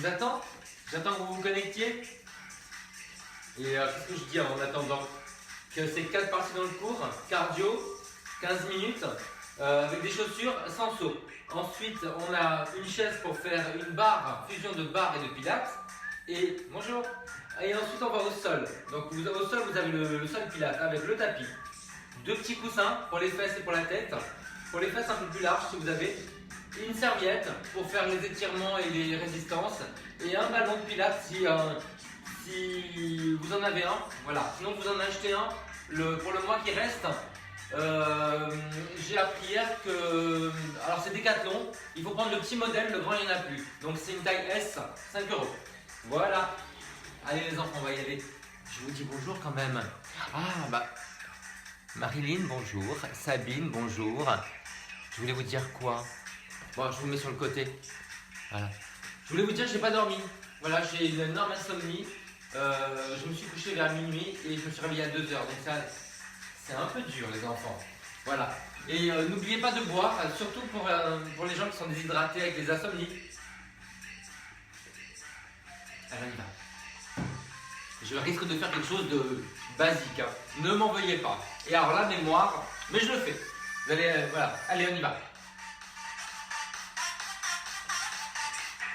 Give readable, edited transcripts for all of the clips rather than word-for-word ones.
vous attends. J'attends que vous vous connectiez. Et qu'est-ce que je dis en attendant? Que c'est 4 parties dans le cours, cardio, 15 minutes, avec des chaussures sans saut. Ensuite, on a une chaise pour faire une barre, fusion de barre et de pilates. Et bonjour. Et ensuite, on va au sol. Donc au sol, vous avez le sol pilates avec le tapis. 2 petits coussins pour les fesses et pour la tête. Pour les fesses un peu plus larges si vous avez. Une serviette pour faire les étirements et les résistances. Et un ballon de pilates si vous en avez un. Voilà. Sinon, vous en achetez un pour le mois qui reste. J'ai appris hier que. Alors, c'est Décathlon. Il faut prendre le petit modèle, le grand, il n'y en a plus. Donc, c'est une taille S, 5 €. Voilà. Allez, les enfants, on va y aller. Je vous dis bonjour quand même. Ah, bah. Marilyn, bonjour. Sabine, bonjour. Je voulais vous dire quoi? Bon, je vous mets sur le côté. Voilà. Je voulais vous dire que j'ai pas dormi. Voilà, j'ai une énorme insomnie. Je me suis couché vers minuit et je me suis réveillé à 2 h. Donc ça, c'est un peu dur, les enfants. Voilà. Et n'oubliez pas de boire, surtout pour les gens qui sont déshydratés avec les insomnies. Alors, on y va. Je risque de faire quelque chose de basique. Hein. Ne m'en veuillez pas. Et alors la mémoire, mais je le fais. Vous allez, voilà. Allez, on y va.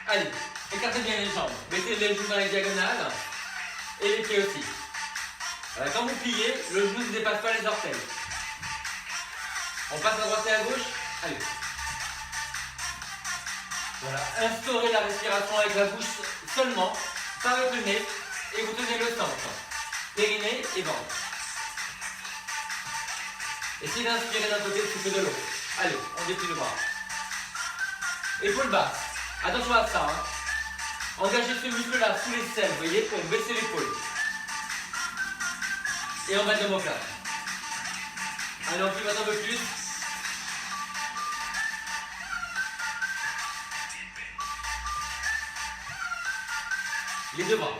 Allez, écartez bien les jambes. Mettez les genoux dans les diagonales et les pieds aussi. Voilà, quand vous pliez, le genou ne dépasse pas les orteils. On passe à droite et à gauche. Allez. Voilà, instaurez la respiration avec la bouche seulement, pas avec le nez, et vous tenez le centre. Périnée et ventre. Essayez d'inspirer d'un côté, soufflez de l'autre. Allez, on déplie le bras. Épaule basse. Attention à ça. Hein. Engagez ce muscle-là sous les selles, vous voyez, pour baisser l'épaule. Et on va de l'omoplate. Allez, on pivote un peu plus. Les deux bras.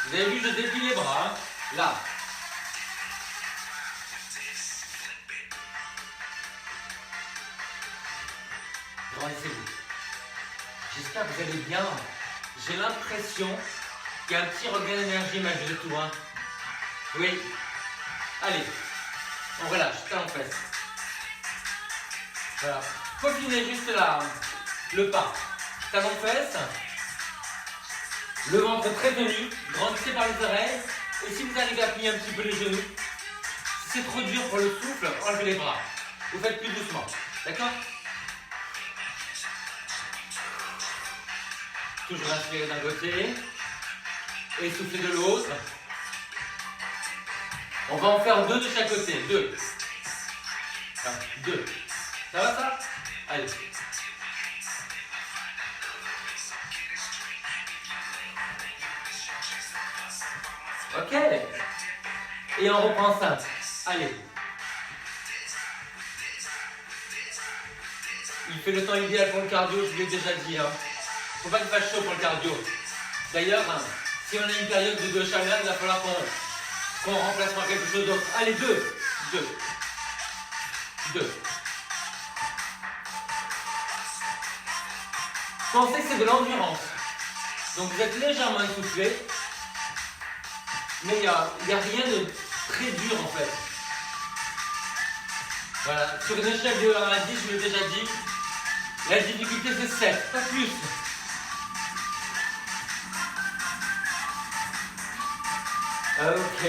Vous avez vu, je déplie les bras. Hein. Là. Grandissez-vous. J'espère que vous allez bien. J'ai l'impression qu'il y a un petit regain d'énergie malgré tout. Hein. Oui. Allez. On relâche. Talon fesse. Voilà. Peaufinez juste là. Le pas. Talon fesse. Le ventre très tenu. Grandissez par les oreilles. Et si vous arrivez à plier un petit peu les genoux, si c'est trop dur pour le souffle, enlevez les bras. Vous faites plus doucement. D'accord? Toujours inspirer d'un côté et souffler de l'autre. On va en faire 2 de chaque côté. 2. Enfin, 2. Ça va ça? Allez. Ok. Et on reprend ça. Allez. Il fait le temps idéal pour le cardio, je vous l'ai déjà dit. Hein. Faut pas qu'il fasse chaud pour le cardio. D'ailleurs, hein, si on a une période de chaleur, il va falloir qu'on remplace par quelque chose d'autre. Allez, 2. 2. 2. Pensez que c'est de l'endurance. Donc vous êtes légèrement essoufflé. Mais il n'y a rien de très dur en fait. Voilà. Sur une échelle de 1 à 10, je l'ai déjà dit. La difficulté c'est 7, pas plus. Ok.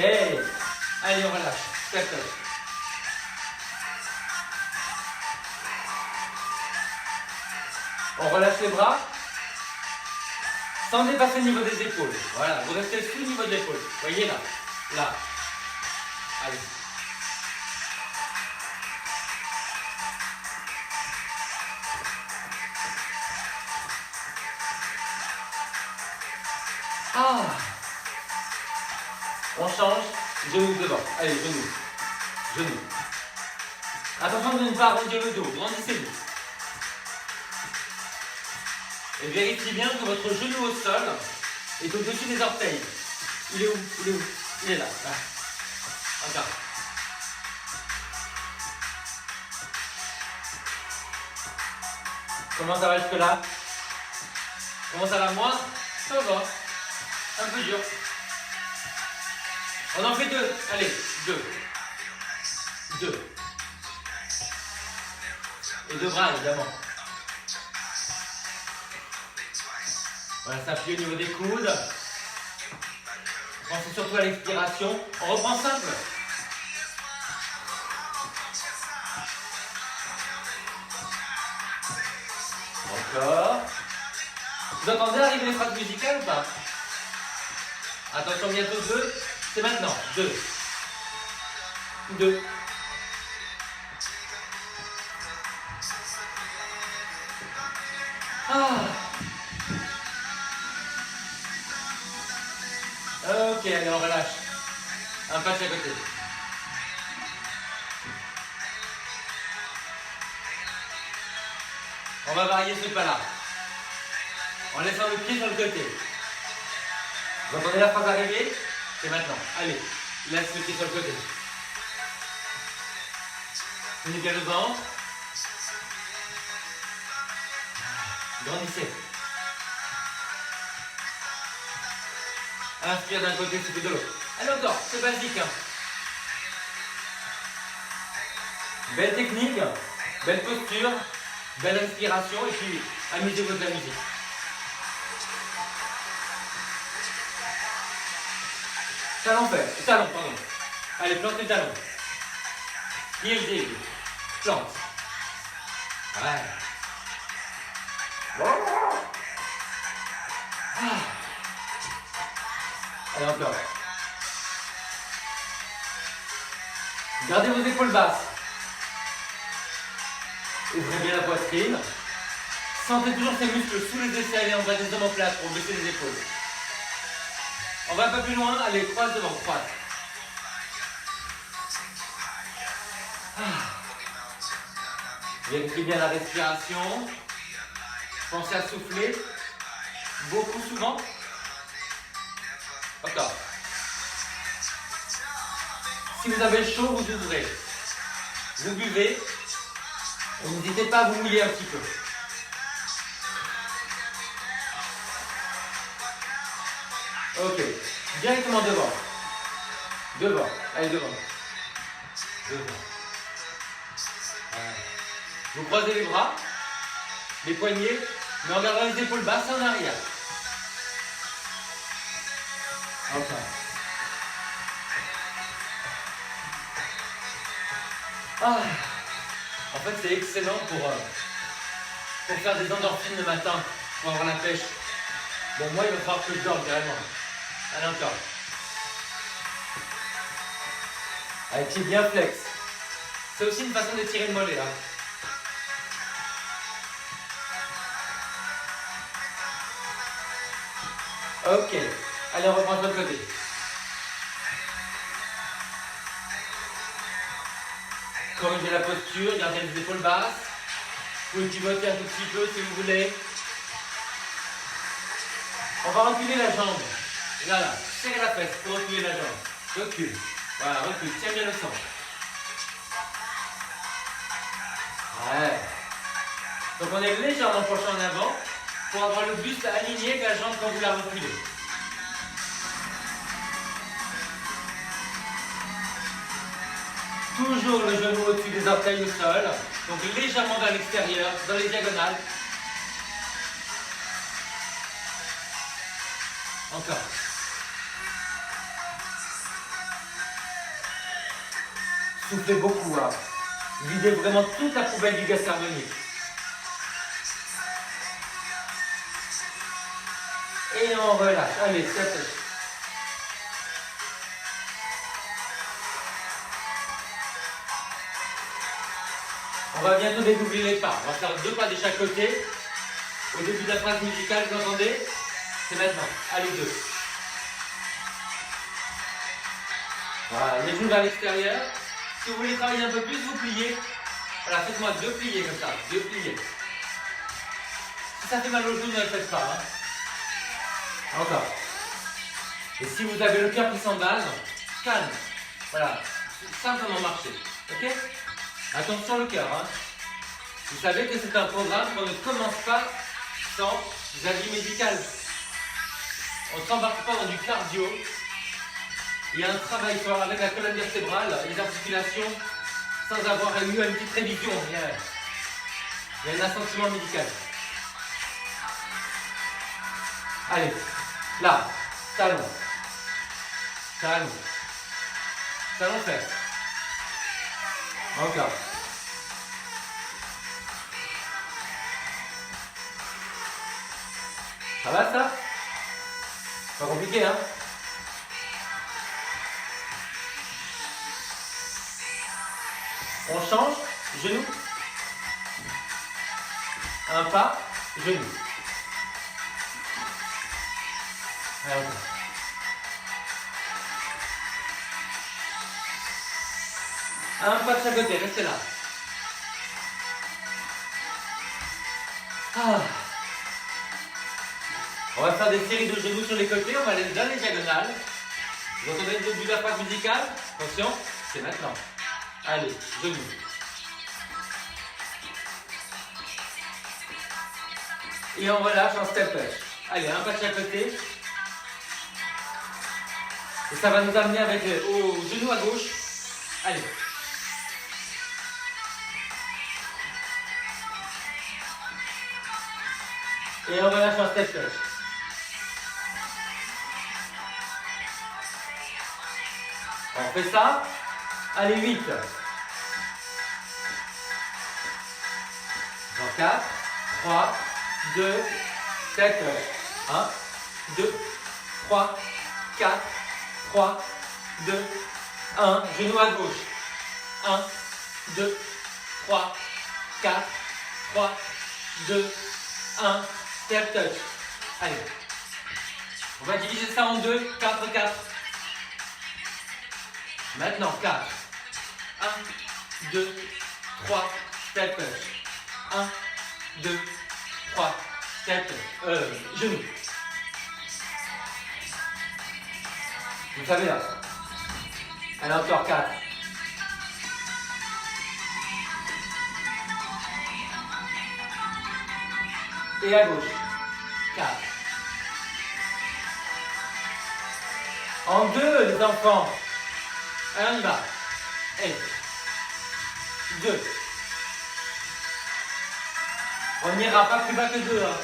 Allez, on relâche. Tac, tac. On relâche les bras sans dépasser le niveau des épaules. Voilà, vous restez sous le niveau de l'épaule. Voyez là. Là. Allez. Ah. On change, genoux devant. Allez, genoux. Genoux. Attention de ne pas arrondir le dos, grandissez-vous. Et vérifiez bien que votre genou au sol est au-dessus des orteils. Il est où? Il est où? Il est là. Là. Encore. Comment ça va jusque là? Comment ça va moins? Ça va. Un peu dur. On en fait deux. Allez, deux. Deux. Et deux bras, évidemment. Voilà, s'appuyer au niveau des coudes. Pensez surtout à l'expiration. On reprend simple. Encore. Vous entendez arriver les phrases musicales ou pas? Attention, bientôt deux. C'est maintenant. Deux. Deux. Ah. Ok, allez, on relâche. Un pas de chaque côté. On va varier ce pas-là. En laissant le pied sur le côté. Vous entendez la phrase arriver? C'est maintenant. Allez, laisse le pied sur le côté. Tenez bien le ventre. Grandissez. Inspire d'un côté, souffle de l'autre. Allez encore, c'est basique. Hein. Belle technique, belle posture, belle inspiration et puis amusez-vous de la musique. Talon fait, talon, pardon. Allez, plantez le talon. Pied le début. Plante. Ouais. Ah. Allez, encore. Gardez vos épaules basses. Ouvrez bien la poitrine. Sentez toujours ces muscles sous les aisselles et en bas des omoplates pour baisser les épaules. On va un peu plus loin. Allez, croise devant, croise. Vérifiez bien la respiration. Pensez à souffler beaucoup souvent. Encore. Si vous avez chaud, vous ouvrez. Vous buvez. Et n'hésitez pas à vous mouiller un petit peu. Ok. Directement devant. Devant. Allez, devant. Devant. Voilà. Vous croisez les bras, les poignets, mais en gardant les épaules basses en arrière. Enfin. Ah. En fait, c'est excellent pour faire des endorphines le matin, pour avoir la pêche. Bon, moi, il va falloir que je dorme carrément. Allez, encore. Avec pied bien flex. C'est aussi une façon d'étirer le mollet, là. Ok. Allez, on reprend de l'autre côté. Corrigez la posture, gardez les épaules basses. Vous pouvez pivoter un tout petit peu si vous voulez. On va reculer la jambe. Voilà, serrez la fesse pour reculer la jambe. Recule. Voilà, recule. Tiens bien le centre. Ouais. Donc on est légèrement penché en avant pour avoir le buste aligné avec la jambe quand vous la reculez. Toujours le genou au-dessus des orteils au sol. Donc légèrement vers l'extérieur, dans les diagonales. Encore. Soufflez beaucoup, hein. Videz vraiment toute la poubelle du gaz carbonique. Et on relâche. Allez, c'est parti. On va bientôt découvrir les pas. On va faire 2 pas de chaque côté. Au début de la phrase musicale, vous entendez? C'est maintenant. Allez, 2. Voilà, les genoux vers l'extérieur. Si vous voulez travailler un peu plus, vous pliez. Voilà, faites-moi 2 pliés comme ça. 2 pliés. Si ça fait mal aux genoux, ne le faites pas. Hein. Encore. Et si vous avez le cœur qui s'emballe, calme. Voilà. Simplement marcher. Ok? Attention le cœur. Hein. Vous savez que c'est un programme qu'on ne commence pas sans avis médical. On ne s'embarque pas dans du cardio. Il y a un travail avec la colonne vertébrale et les articulations sans avoir eu une petite révision. Il y a un assentiment médical. Allez, là, talon, talon, talon fesse. Encore. Ça va ça? Pas compliqué, hein? On change, genou. Un pas, genou. Allez, un pas de chaque côté, restez là. Ah. On va faire des séries de genoux sur les côtés, on va aller dans les diagonales. Vous entendez le début de la phrase musicale? Attention, c'est maintenant. Allez, genoux. Et on relâche en step touch. Allez, un pas de chaque côté. Et ça va nous amener avec au genou à gauche. Allez. Et on relâche en step touch. On fait ça. Allez, 8. Dans 4, 3, 2, 7. 1, 2, 3, 4, 3, 2, 1. Genou à gauche. 1, 2, 3, 4, 3, 2, 1. Step touch. Allez. On va diviser ça en deux. 4, 4. Maintenant, 4. 1, 2, 3. Step touch. 1, 2, 3. Step touch. Genou. Vous savez là. Allez, encore 4. Et à gauche. 4. En deux, les enfants. Allez, on y va. 1, 2. On n'ira pas plus bas que 2. Hein.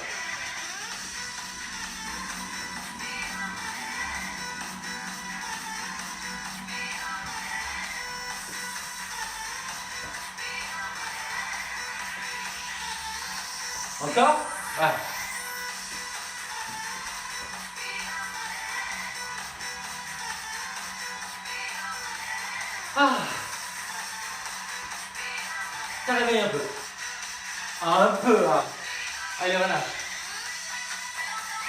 Encore? Ouais. Ah. Ça réveille un peu. Un peu, hein. Allez, relâche.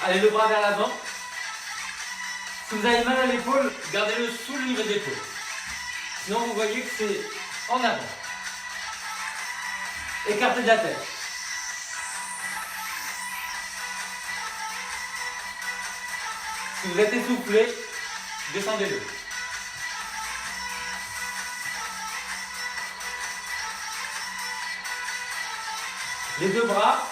Allez, le bras vers l'avant. Si vous avez mal à l'épaule, gardez-le sous le niveau de l'épaule. Sinon, vous voyez que c'est en avant. Écartez de la tête. Si vous êtes essoufflé, descendez-le. Les deux bras.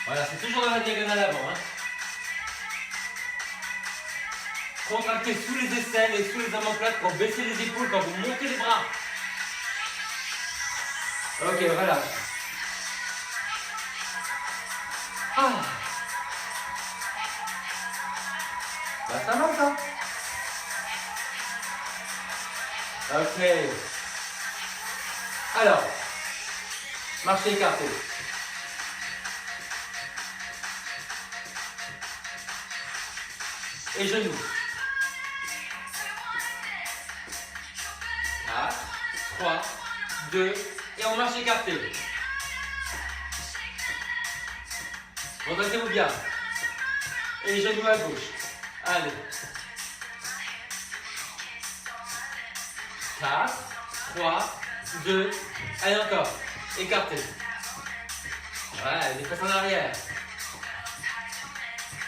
Voilà, c'est toujours dans la diagonale avant. Hein. Contractez sous les aisselles et sous les omoplates pour baisser les épaules quand vous montez les bras. Ok, voilà. Ah. Bah, ça marche, hein. Ok. Alors, marché écarté. Et genoux. 4, 3, 2, et on marche écarté. Redressez-vous bien. Et genoux à gauche. Allez. 4, 3, 2, allez encore. Écarté. Ouais, des fesses en arrière.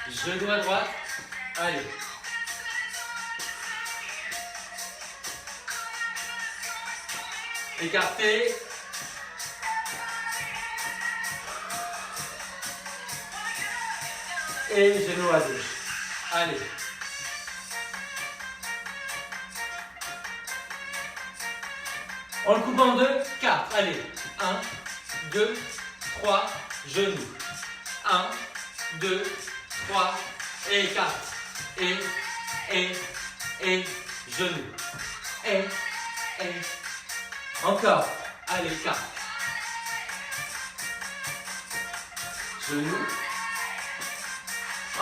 Genou à droite. Allez. Écarté. et genou à gauche. Allez. On le coupe en deux, 4. Allez. 1, 2, 3, genoux. 1, 2, 3 et 4. Et, genoux. Et. Encore. Allez, 4. Genoux.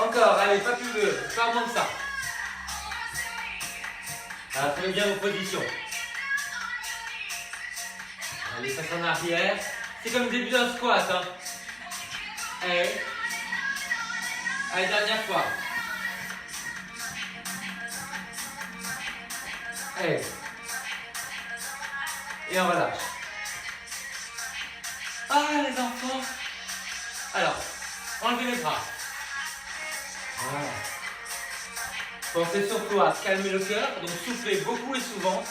Encore, allez, pas plus de, pas moins que ça. Alors, prenez bien vos positions. Allez, face en arrière. C'est comme le début d'un squat. Hein. Et. Allez, dernière fois. Et on relâche. Ah, les enfants. Alors, enlevez les bras. Voilà. Pensez surtout à calmer le cœur, donc soufflez beaucoup et souvent.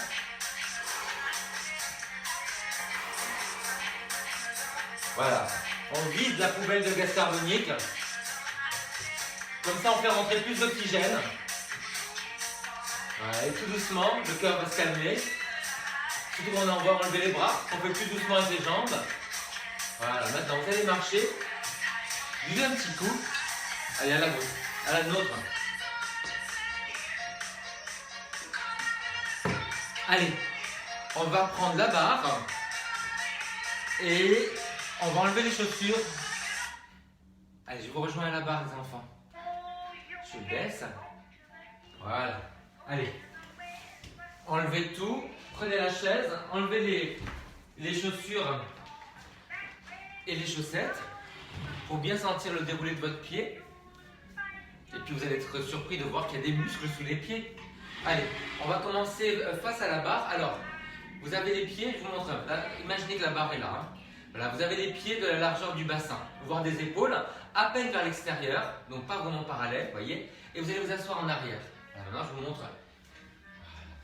Voilà. On vide la poubelle de gaz carbonique. Comme ça, on fait rentrer plus d'oxygène. Voilà, et tout doucement, le cœur va se calmer. Surtout quand on va enlever les bras, on fait plus doucement avec les jambes. Voilà, maintenant vous allez marcher. Buvez un petit coup. Allez, à la gauche, à la nôtre. Allez, on va prendre la barre et on va enlever les chaussures. Allez, je vous rejoins à la barre, les enfants. Je baisse. Voilà. Allez. Enlevez tout. Prenez la chaise. Enlevez les chaussures et les chaussettes pour bien sentir le déroulé de votre pied. Et puis vous allez être surpris de voir qu'il y a des muscles sous les pieds. Allez, on va commencer face à la barre. Alors, vous avez les pieds, je vous montre. Là, imaginez que la barre est là. Hein. Voilà, vous avez les pieds de la largeur du bassin, voire des épaules, à peine vers l'extérieur, donc pas vraiment parallèle, voyez. Et vous allez vous asseoir en arrière. Alors maintenant, je vous montre.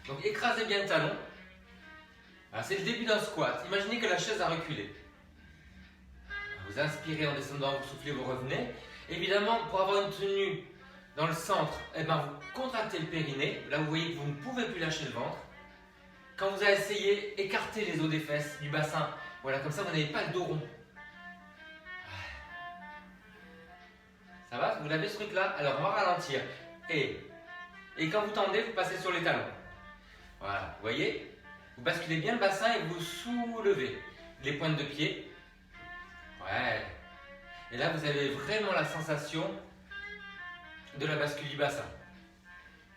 Donc écrasez bien le talon. C'est le début d'un squat. Imaginez que la chaise a reculé. Vous inspirez en descendant, vous soufflez, vous revenez. Évidemment, pour avoir une tenue dans le centre, eh ben, vous contractez le périnée. Là, vous voyez que vous ne pouvez plus lâcher le ventre. Quand vous allez essayer, écartez les os des fesses, du bassin. Voilà, comme ça, vous n'avez pas le dos rond. Ça va? Vous l'avez ce truc-là? Alors, on va ralentir. Et quand vous tendez, vous passez sur les talons. Voilà, vous voyez? Vous basculez bien le bassin et vous soulevez les pointes de pied. Ouais. Et là, vous avez vraiment la sensation de la bascule du bassin.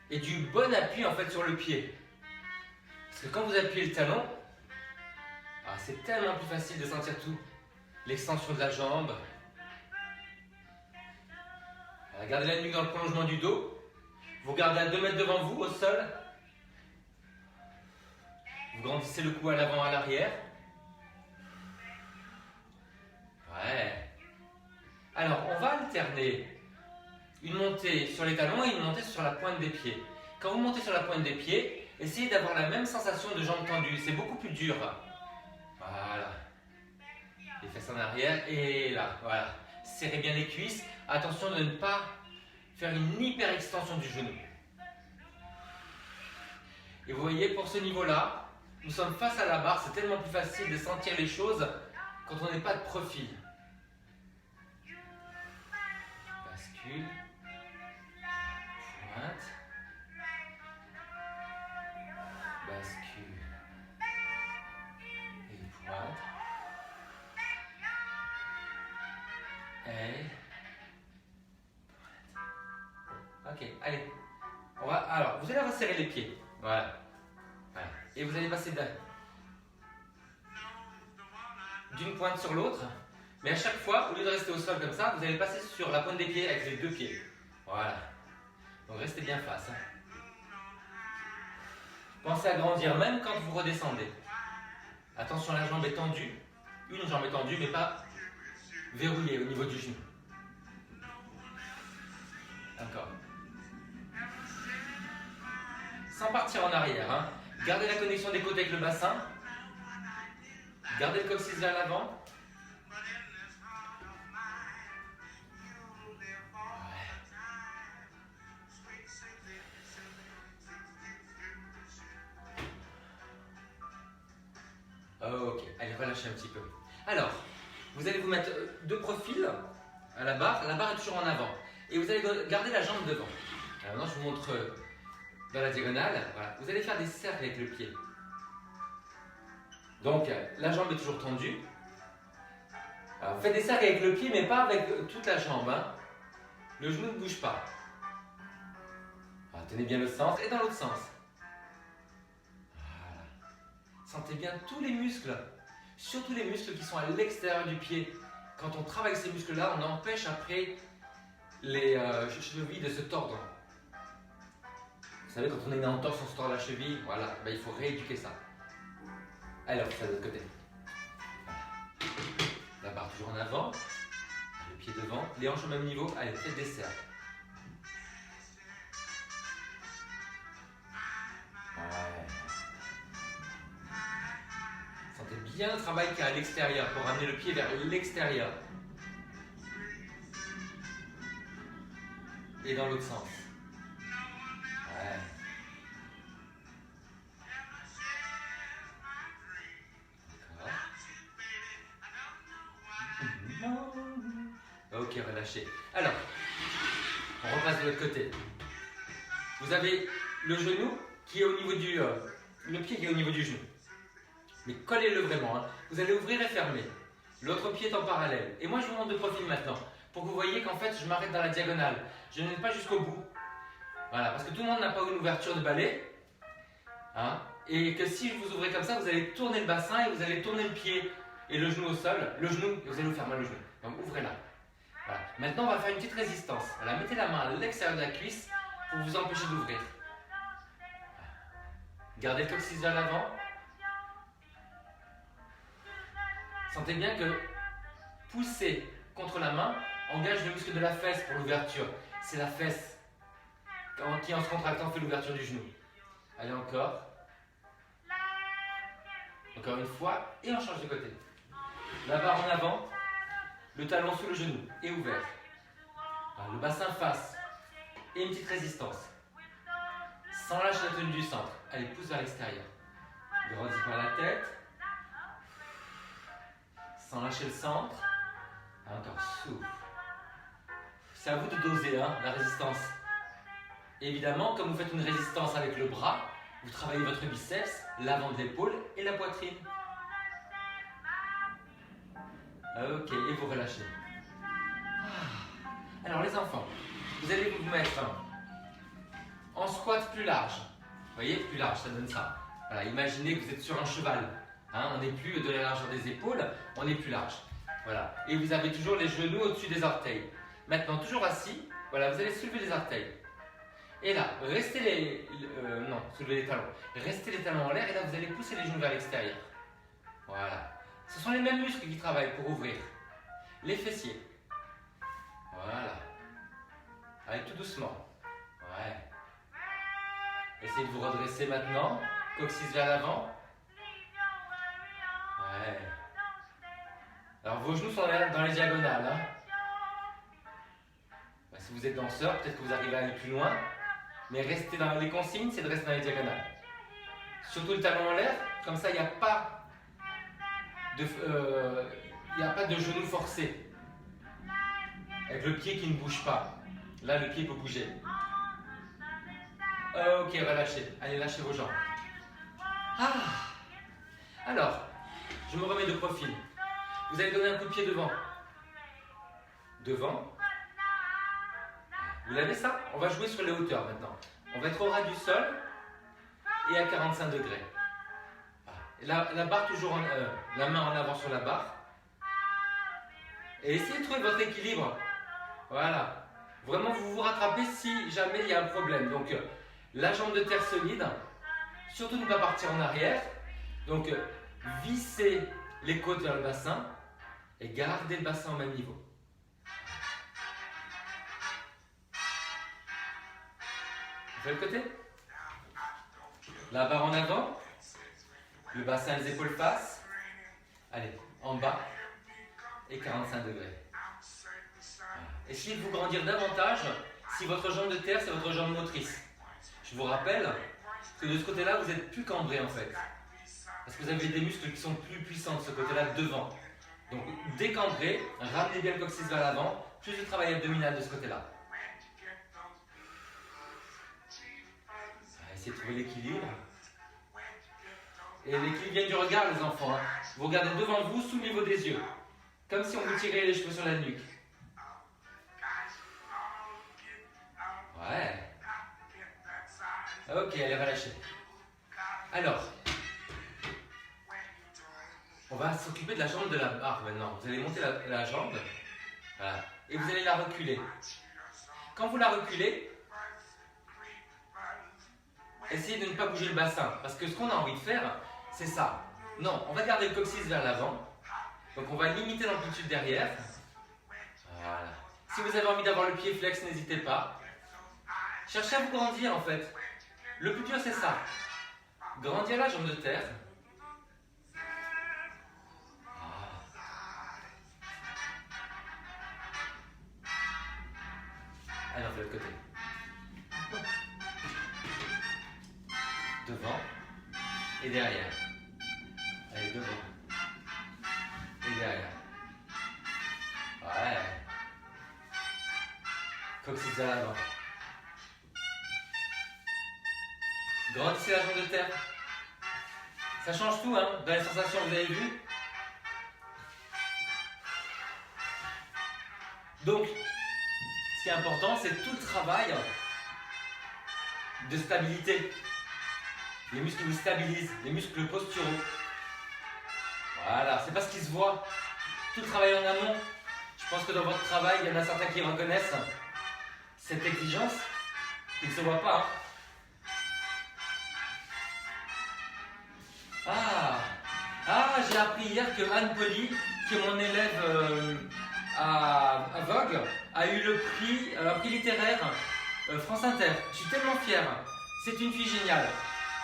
Et du bon appui en fait sur le pied. Parce que quand vous appuyez le talon, c'est tellement plus facile de sentir tout. L'extension de la jambe. Alors, gardez la nuque dans le prolongement du dos. Vous gardez à 2 mètres devant vous, au sol. Vous grandissez le cou à l'avant, à l'arrière. Ouais. Alors, on va alterner une montée sur les talons et une montée sur la pointe des pieds. Quand vous montez sur la pointe des pieds, essayez d'avoir la même sensation de jambes tendues. C'est beaucoup plus dur. Voilà. Les fesses en arrière et là. Voilà. Serrez bien les cuisses. Attention de ne pas faire une hyper extension du genou. Et vous voyez, pour ce niveau-là, nous sommes face à la barre. C'est tellement plus facile de sentir les choses quand on n'est pas de profil. Bascule. Pointe. Bascule. Et pointe. Et ok, allez. Alors, vous allez resserrer les pieds. Voilà. Et vous allez passer d'une pointe sur l'autre. Mais à chaque fois, au lieu de rester au sol comme ça, vous allez passer sur la pointe des pieds avec les 2 pieds. Voilà. Donc restez bien face. Pensez à grandir même quand vous redescendez. Attention, la jambe est tendue. Une jambe est tendue, mais pas verrouillée au niveau du genou. Encore. Sans partir en arrière. Hein. Gardez la connexion des côtes avec le bassin. Gardez le coccyx vers l'avant. Ouais. relâchez un petit peu. Alors, vous allez vous mettre de profil à la barre est toujours en avant. Et vous allez garder la jambe devant. Alors maintenant, je vous montre dans la diagonale. Voilà. Vous allez faire des cercles avec le pied. Donc, la jambe est toujours tendue. Alors, vous faites des cercles avec le pied, mais pas avec toute la jambe. Hein. Le genou ne bouge pas. Alors, tenez bien le centre et dans l'autre sens. Voilà. Sentez bien tous les muscles, surtout les muscles qui sont à l'extérieur du pied. Quand on travaille ces muscles-là, on empêche après les chevilles de se tordre. Vous savez, quand on est né en torse, on se tord la cheville. Voilà, ben, il faut rééduquer ça. Alors, ça de l'autre côté. La barre toujours en avant, le pied devant, les hanches au même niveau. Allez, faites des cercles. Ouais. Sentez bien le travail qu'il y a à l'extérieur pour ramener le pied vers l'extérieur. Et dans l'autre sens. Ouais. Ok, relâchez. Alors, on repasse de l'autre côté. Vous avez le genou qui est au niveau du... le pied qui est au niveau du genou. Mais collez-le vraiment. Hein. Vous allez ouvrir et fermer. L'autre pied est en parallèle. Et moi, je vous montre de profil maintenant. Pour que vous voyez qu'en fait, je m'arrête dans la diagonale. Je n'ai pas jusqu'au bout. Voilà, parce que tout le monde n'a pas une ouverture de balai. Hein, et que si vous ouvrez comme ça, vous allez tourner le bassin et vous allez tourner le pied et le genou au sol. Le genou, et vous allez vous faire mal au genou. Donc, ouvrez-la. Voilà. Maintenant, on va faire une petite résistance. Voilà, mettez la main à l'extérieur de la cuisse pour vous empêcher d'ouvrir. Gardez le coccyx vers l'avant. Sentez bien que pousser contre la main engage le muscle de la fesse pour l'ouverture. C'est la fesse qui, en se contractant, fait l'ouverture du genou. Allez, encore. Encore une fois, et on change de côté. La barre en avant, le talon sous le genou, et ouvert. Alors, le bassin face, et une petite résistance. Sans lâcher la tenue du centre. Allez, pousse vers l'extérieur. Grandis par la tête. Sans lâcher le centre. Encore, souffle. C'est à vous de doser hein, la résistance. Évidemment, comme vous faites une résistance avec le bras, vous travaillez votre biceps, l'avant de l'épaule et la poitrine. Ok, et vous relâchez. Alors les enfants, vous allez vous mettre en squat plus large. Vous voyez, plus large, ça donne ça. Voilà, imaginez que vous êtes sur un cheval. Hein, on n'est plus de la largeur des épaules, on est plus large. Voilà. Et vous avez toujours les genoux au-dessus des orteils. Maintenant, toujours assis, voilà, vous allez soulever les orteils. Et là, restez non, soulevez les talons. Restez les talons en l'air et là, vous allez pousser les genoux vers l'extérieur. Voilà. Ce sont les mêmes muscles qui travaillent pour ouvrir. Les fessiers. Voilà. Allez, tout doucement. Ouais. Essayez de vous redresser maintenant. Coccyx vers l'avant. Ouais. Alors, vos genoux sont dans les diagonales. Hein. Bah, si vous êtes danseur, peut-être que vous arrivez à aller plus loin. Mais restez dans les consignes, c'est de rester dans les diagonales. Surtout le talon en l'air, comme ça il n'y a pas de genou forcé. Avec le pied qui ne bouge pas. Là, le pied peut bouger. Ok, relâchez. Allez, lâchez vos jambes. Ah. Alors, je me remets de profil. Vous allez donner un coup de pied devant. Devant. Vous l'avez ça? On va jouer sur les hauteurs maintenant. On va être au ras du sol et à 45 degrés. Et la barre toujours, la main en avant sur la barre. Et essayez de trouver votre équilibre. Voilà. Vraiment, vous vous rattrapez si jamais il y a un problème. Donc, la jambe de terre solide. Surtout ne pas partir en arrière. Donc, vissez les côtes vers le bassin et gardez le bassin au même niveau. Vous faites le côté. La barre en avant. Le bassin et les épaules face. Allez, en bas. Et 45 degrés. Essayez de vous grandir davantage si votre jambe de terre, c'est votre jambe motrice. Je vous rappelle que de ce côté-là, vous êtes plus cambré en fait. parce que vous avez des muscles qui sont plus puissants de ce côté-là devant. Donc décambrez, ramenez bien le coccyx vers l'avant, plus de travail abdominal de ce côté-là. Essayez de trouver l'équilibre. Et l'équilibre vient du regard, les enfants. Hein. Vous regardez devant vous, sous le niveau des yeux. Comme si on vous tirait les cheveux sur la nuque. Ouais. Ok, allez, relâchez. Alors, on va s'occuper de la jambe de la barre maintenant. Vous allez monter la jambe. Voilà. Et vous allez la reculer. Quand vous la reculez, essayez de ne pas bouger le bassin. Parce que ce qu'on a envie de faire, c'est ça. Non, on va garder le coccyx vers l'avant. Donc on va limiter l'amplitude derrière. Voilà. Si vous avez envie d'avoir le pied flex, n'hésitez pas. Cherchez à vous grandir en fait. Le plus dur c'est ça. Grandir la jambe de terre. Allez, on fait l'autre côté. Devant et derrière. Allez, devant et derrière. Ouais. Coccyx à l'avant. Grandissez la jambe de terre. Ça change tout, hein, dans les sensations, vous avez vu. Donc, ce qui est important, c'est tout le travail de stabilité. Les muscles vous stabilisent, les muscles posturaux. Voilà, c'est pas ce qui se voit. Tout le travail en amont. Je pense que dans votre travail, il y en a certains qui reconnaissent cette exigence. Il ne se voit pas. Hein. J'ai appris hier que Anne Poli, qui est mon élève à Vogue, a eu le prix littéraire France Inter. Je suis tellement fier. C'est une fille géniale.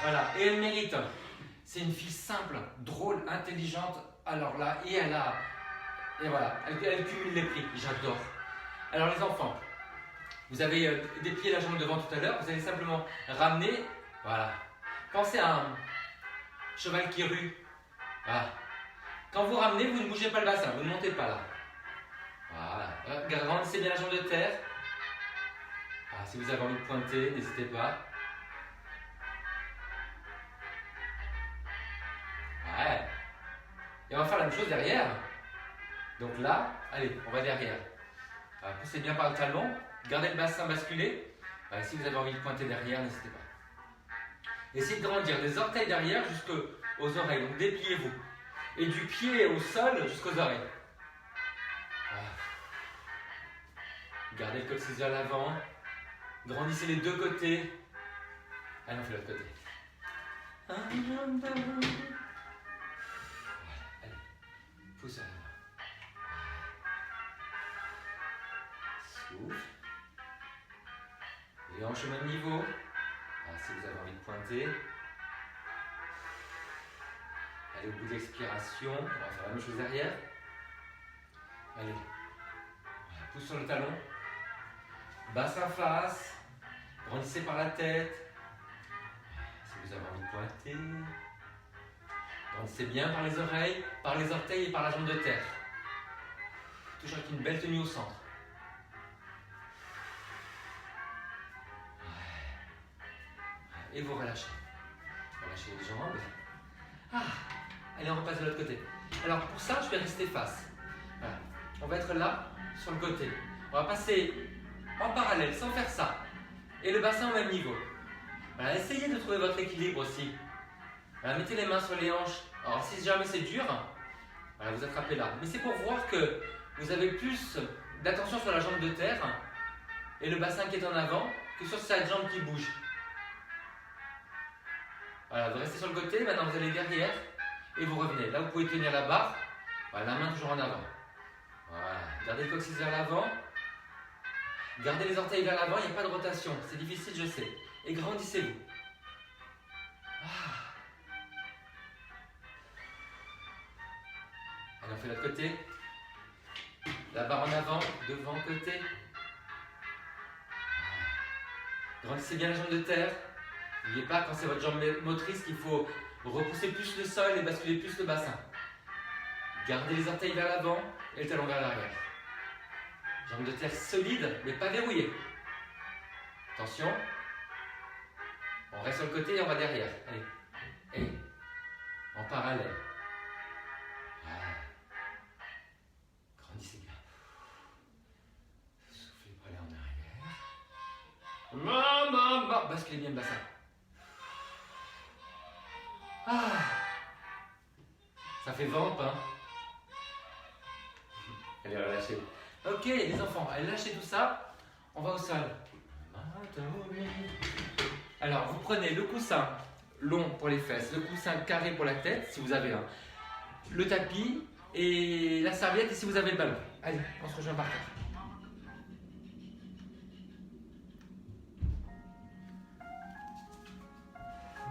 Voilà, et elle mérite. C'est une fille simple, drôle, intelligente. Alors là, et voilà, elle cumule les prix. J'adore. Alors les enfants, vous avez déplié la jambe devant tout à l'heure. Vous allez simplement ramener. Voilà. Pensez à un cheval qui rue. Voilà. Quand vous ramenez, vous ne bougez pas le bassin, vous ne montez pas là. Voilà. Grandissez bien la jambe de terre. Si vous avez envie de pointer, n'hésitez pas. Ouais. Et on va faire la même chose derrière. Donc là, allez, on va derrière. Poussez bien par le talon. Gardez le bassin basculé. Si vous avez envie de pointer derrière, n'hésitez pas. Essayez de grandir des orteils derrière jusqu'aux oreilles. Donc dépliez-vous. Et du pied au sol jusqu'aux oreilles. Gardez le coccyx vers l'avant. Grandissez les deux côtés. Allez, on fait l'autre côté. Voilà, allez. Pousse à l'avant. Souffle. Et en chemin de niveau. Si vous avez envie de pointer. Allez au bout de l'expiration. On va faire la même chose derrière. Allez. Pousse sur le talon. Bassin face. Grandissez par la tête. Si vous avez envie de pointer. Grandissez bien par les oreilles, par les orteils et par la jambe de terre. Toujours avec une belle tenue au centre. Et vous relâchez. Relâchez les jambes. Allez, on repasse de l'autre côté. Alors pour ça, je vais rester face. Voilà. On va être là, sur le côté. On va passer en parallèle, sans faire ça. Et le bassin au même niveau. Voilà, essayez de trouver votre équilibre aussi. Voilà, mettez les mains sur les hanches. Alors si jamais c'est dur, voilà, vous attrapez là. Mais c'est pour voir que vous avez plus d'attention sur la jambe de terre et le bassin qui est en avant que sur cette jambe qui bouge. Voilà, vous restez sur le côté, maintenant vous allez derrière et vous revenez. Là vous pouvez tenir la barre, voilà, la main toujours en avant. Voilà, gardez le coccyx vers l'avant. Gardez les orteils vers l'avant, il n'y a pas de rotation. C'est difficile, je sais. Et grandissez-vous. Allez, on fait l'autre côté. La barre en avant, devant, côté. Grandissez bien la jambe de terre. N'oubliez pas, quand c'est votre jambe motrice qu'il faut Vous repoussez plus le sol et basculez plus le bassin. Gardez les orteils vers l'avant et le talon vers l'arrière. Jambes de terre solides, mais pas verrouillées. Attention. On reste sur le côté et on va derrière. Allez. Et en parallèle. Voilà. Grandissez bien. Soufflez pour aller en arrière. Maman. Basculez bien le bassin. Ah. Ça fait vamp, hein. Allez, relâchez. Ok, les enfants, allez, lâchez tout ça. On va au sol. Alors, vous prenez le coussin long pour les fesses, le coussin carré pour la tête, si vous avez un, le tapis et la serviette, et si vous avez le ballon. Allez, on se rejoint par terre.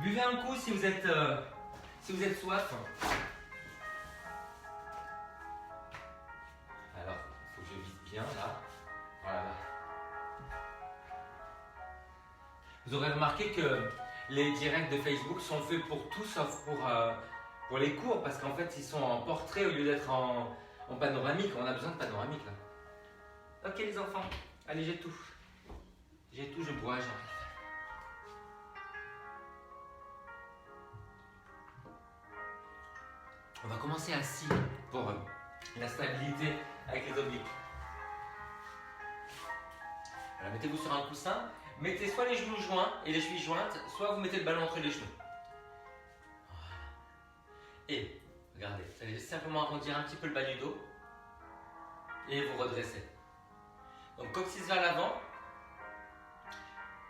Buvez un coup si vous êtes soif. Alors, il faut que je vise bien là. Voilà. Vous aurez remarqué que les directs de Facebook sont faits pour tout sauf pour les cours, parce qu'en fait ils sont en portrait au lieu d'être en panoramique. On a besoin de panoramique là. Ok les enfants, allez j'ai tout. J'ai tout, je bois, j'arrive. On va commencer assis pour la stabilité avec les obliques. Voilà, mettez-vous sur un coussin. Mettez soit les genoux joints et les chevilles jointes, soit vous mettez le ballon entre les genoux. Voilà. Et, regardez, vous allez simplement arrondir un petit peu le bas du dos et vous redressez. Donc coccyx vers l'avant,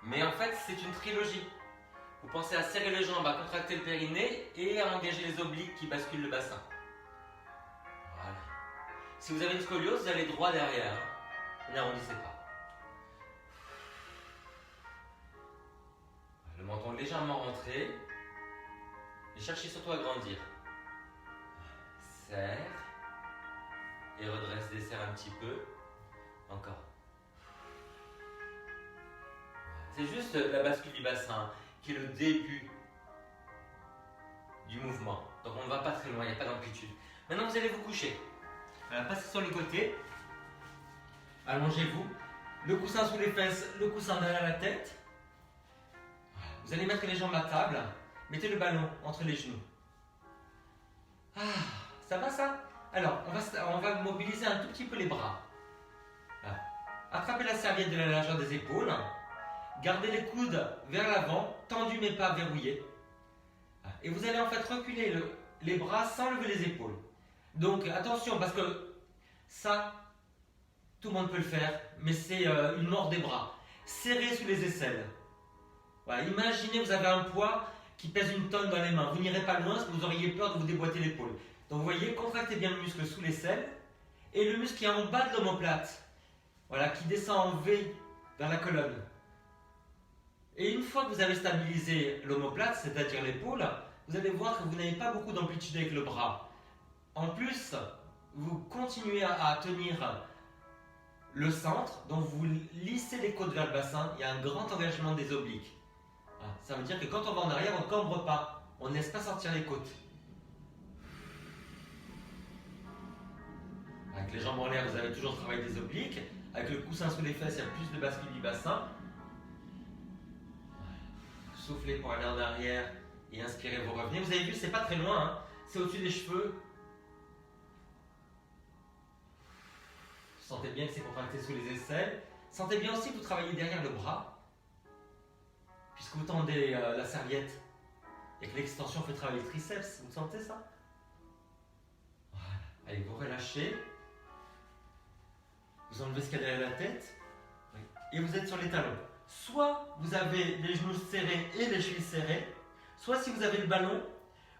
mais en fait c'est une trilogie. Vous pensez à serrer les jambes, à contracter le périnée et à engager les obliques qui basculent le bassin. Voilà. Si vous avez une scoliose, vous allez droit derrière. N'arrondissez pas. Le menton légèrement rentré. Et cherchez surtout à grandir. Serre. Et redresse, desserre un petit peu. Encore. C'est juste la bascule du bassin qui est le début du mouvement. Donc on ne va pas très loin, il n'y a pas d'amplitude. Maintenant vous allez vous coucher. Voilà, passez sur les côtés. Allongez-vous. Le coussin sous les fesses, le coussin derrière la tête. Vous allez mettre les jambes à table. Mettez le ballon entre les genoux. Ah, ça va ça? Alors, on va mobiliser un tout petit peu les bras. Voilà. Attrapez la serviette de la largeur des épaules. Gardez les coudes vers l'avant, tendus mais pas verrouillés. Et vous allez en fait reculer les bras sans lever les épaules. Donc attention, parce que ça, tout le monde peut le faire, mais c'est une mort des bras. Serrez sous les aisselles. Voilà, imaginez vous avez un poids qui pèse une tonne dans les mains. Vous n'irez pas loin parce que vous auriez peur de vous déboîter l'épaule. Donc vous voyez, contractez bien le muscle sous l'aisselle et le muscle qui est en bas de l'omoplate, voilà, qui descend en V vers la colonne. Et une fois que vous avez stabilisé l'omoplate, c'est-à-dire l'épaule, vous allez voir que vous n'avez pas beaucoup d'amplitude avec le bras. En plus, vous continuez à tenir le centre, donc vous lissez les côtes vers le bassin, il y a un grand engagement des obliques. Ça veut dire que quand on va en arrière, on ne cambre pas, on ne laisse pas sortir les côtes. Avec les jambes en l'air, vous avez toujours travaillé des obliques. Avec le coussin sous les fesses, il y a plus de bascule du bassin. Soufflez pour aller en arrière et inspirez, vous revenez. Vous avez vu, c'est pas très loin, hein. C'est au-dessus des cheveux. Sentez bien que c'est contracté sous les aisselles. Sentez bien aussi que vous travaillez derrière le bras, puisque vous tendez la serviette et que l'extension fait travailler le triceps. Vous sentez ça? Voilà. Allez, vous relâchez. Vous enlevez ce qu'il y a derrière la tête. Oui. Et vous êtes sur les talons. Soit vous avez les genoux serrés et les chevilles serrées, soit si vous avez le ballon,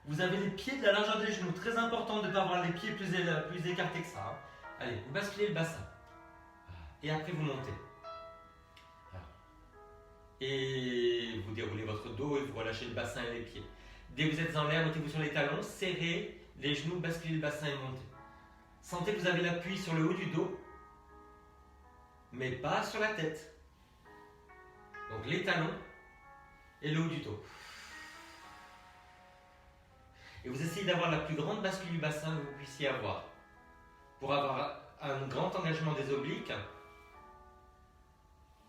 vous avez les pieds de la largeur des genoux. Très important de ne pas avoir les pieds plus écartés que ça. Hein. Allez, vous basculez le bassin. Et après vous montez. Voilà. Et vous déroulez votre dos et vous relâchez le bassin et les pieds. Dès que vous êtes en l'air, mettez-vous sur les talons, serrez les genoux, basculez le bassin et montez. Sentez que vous avez l'appui sur le haut du dos, mais pas sur la tête. Donc les talons et le haut du dos. Et vous essayez d'avoir la plus grande bascule du bassin que vous puissiez avoir. Pour avoir un grand engagement des obliques.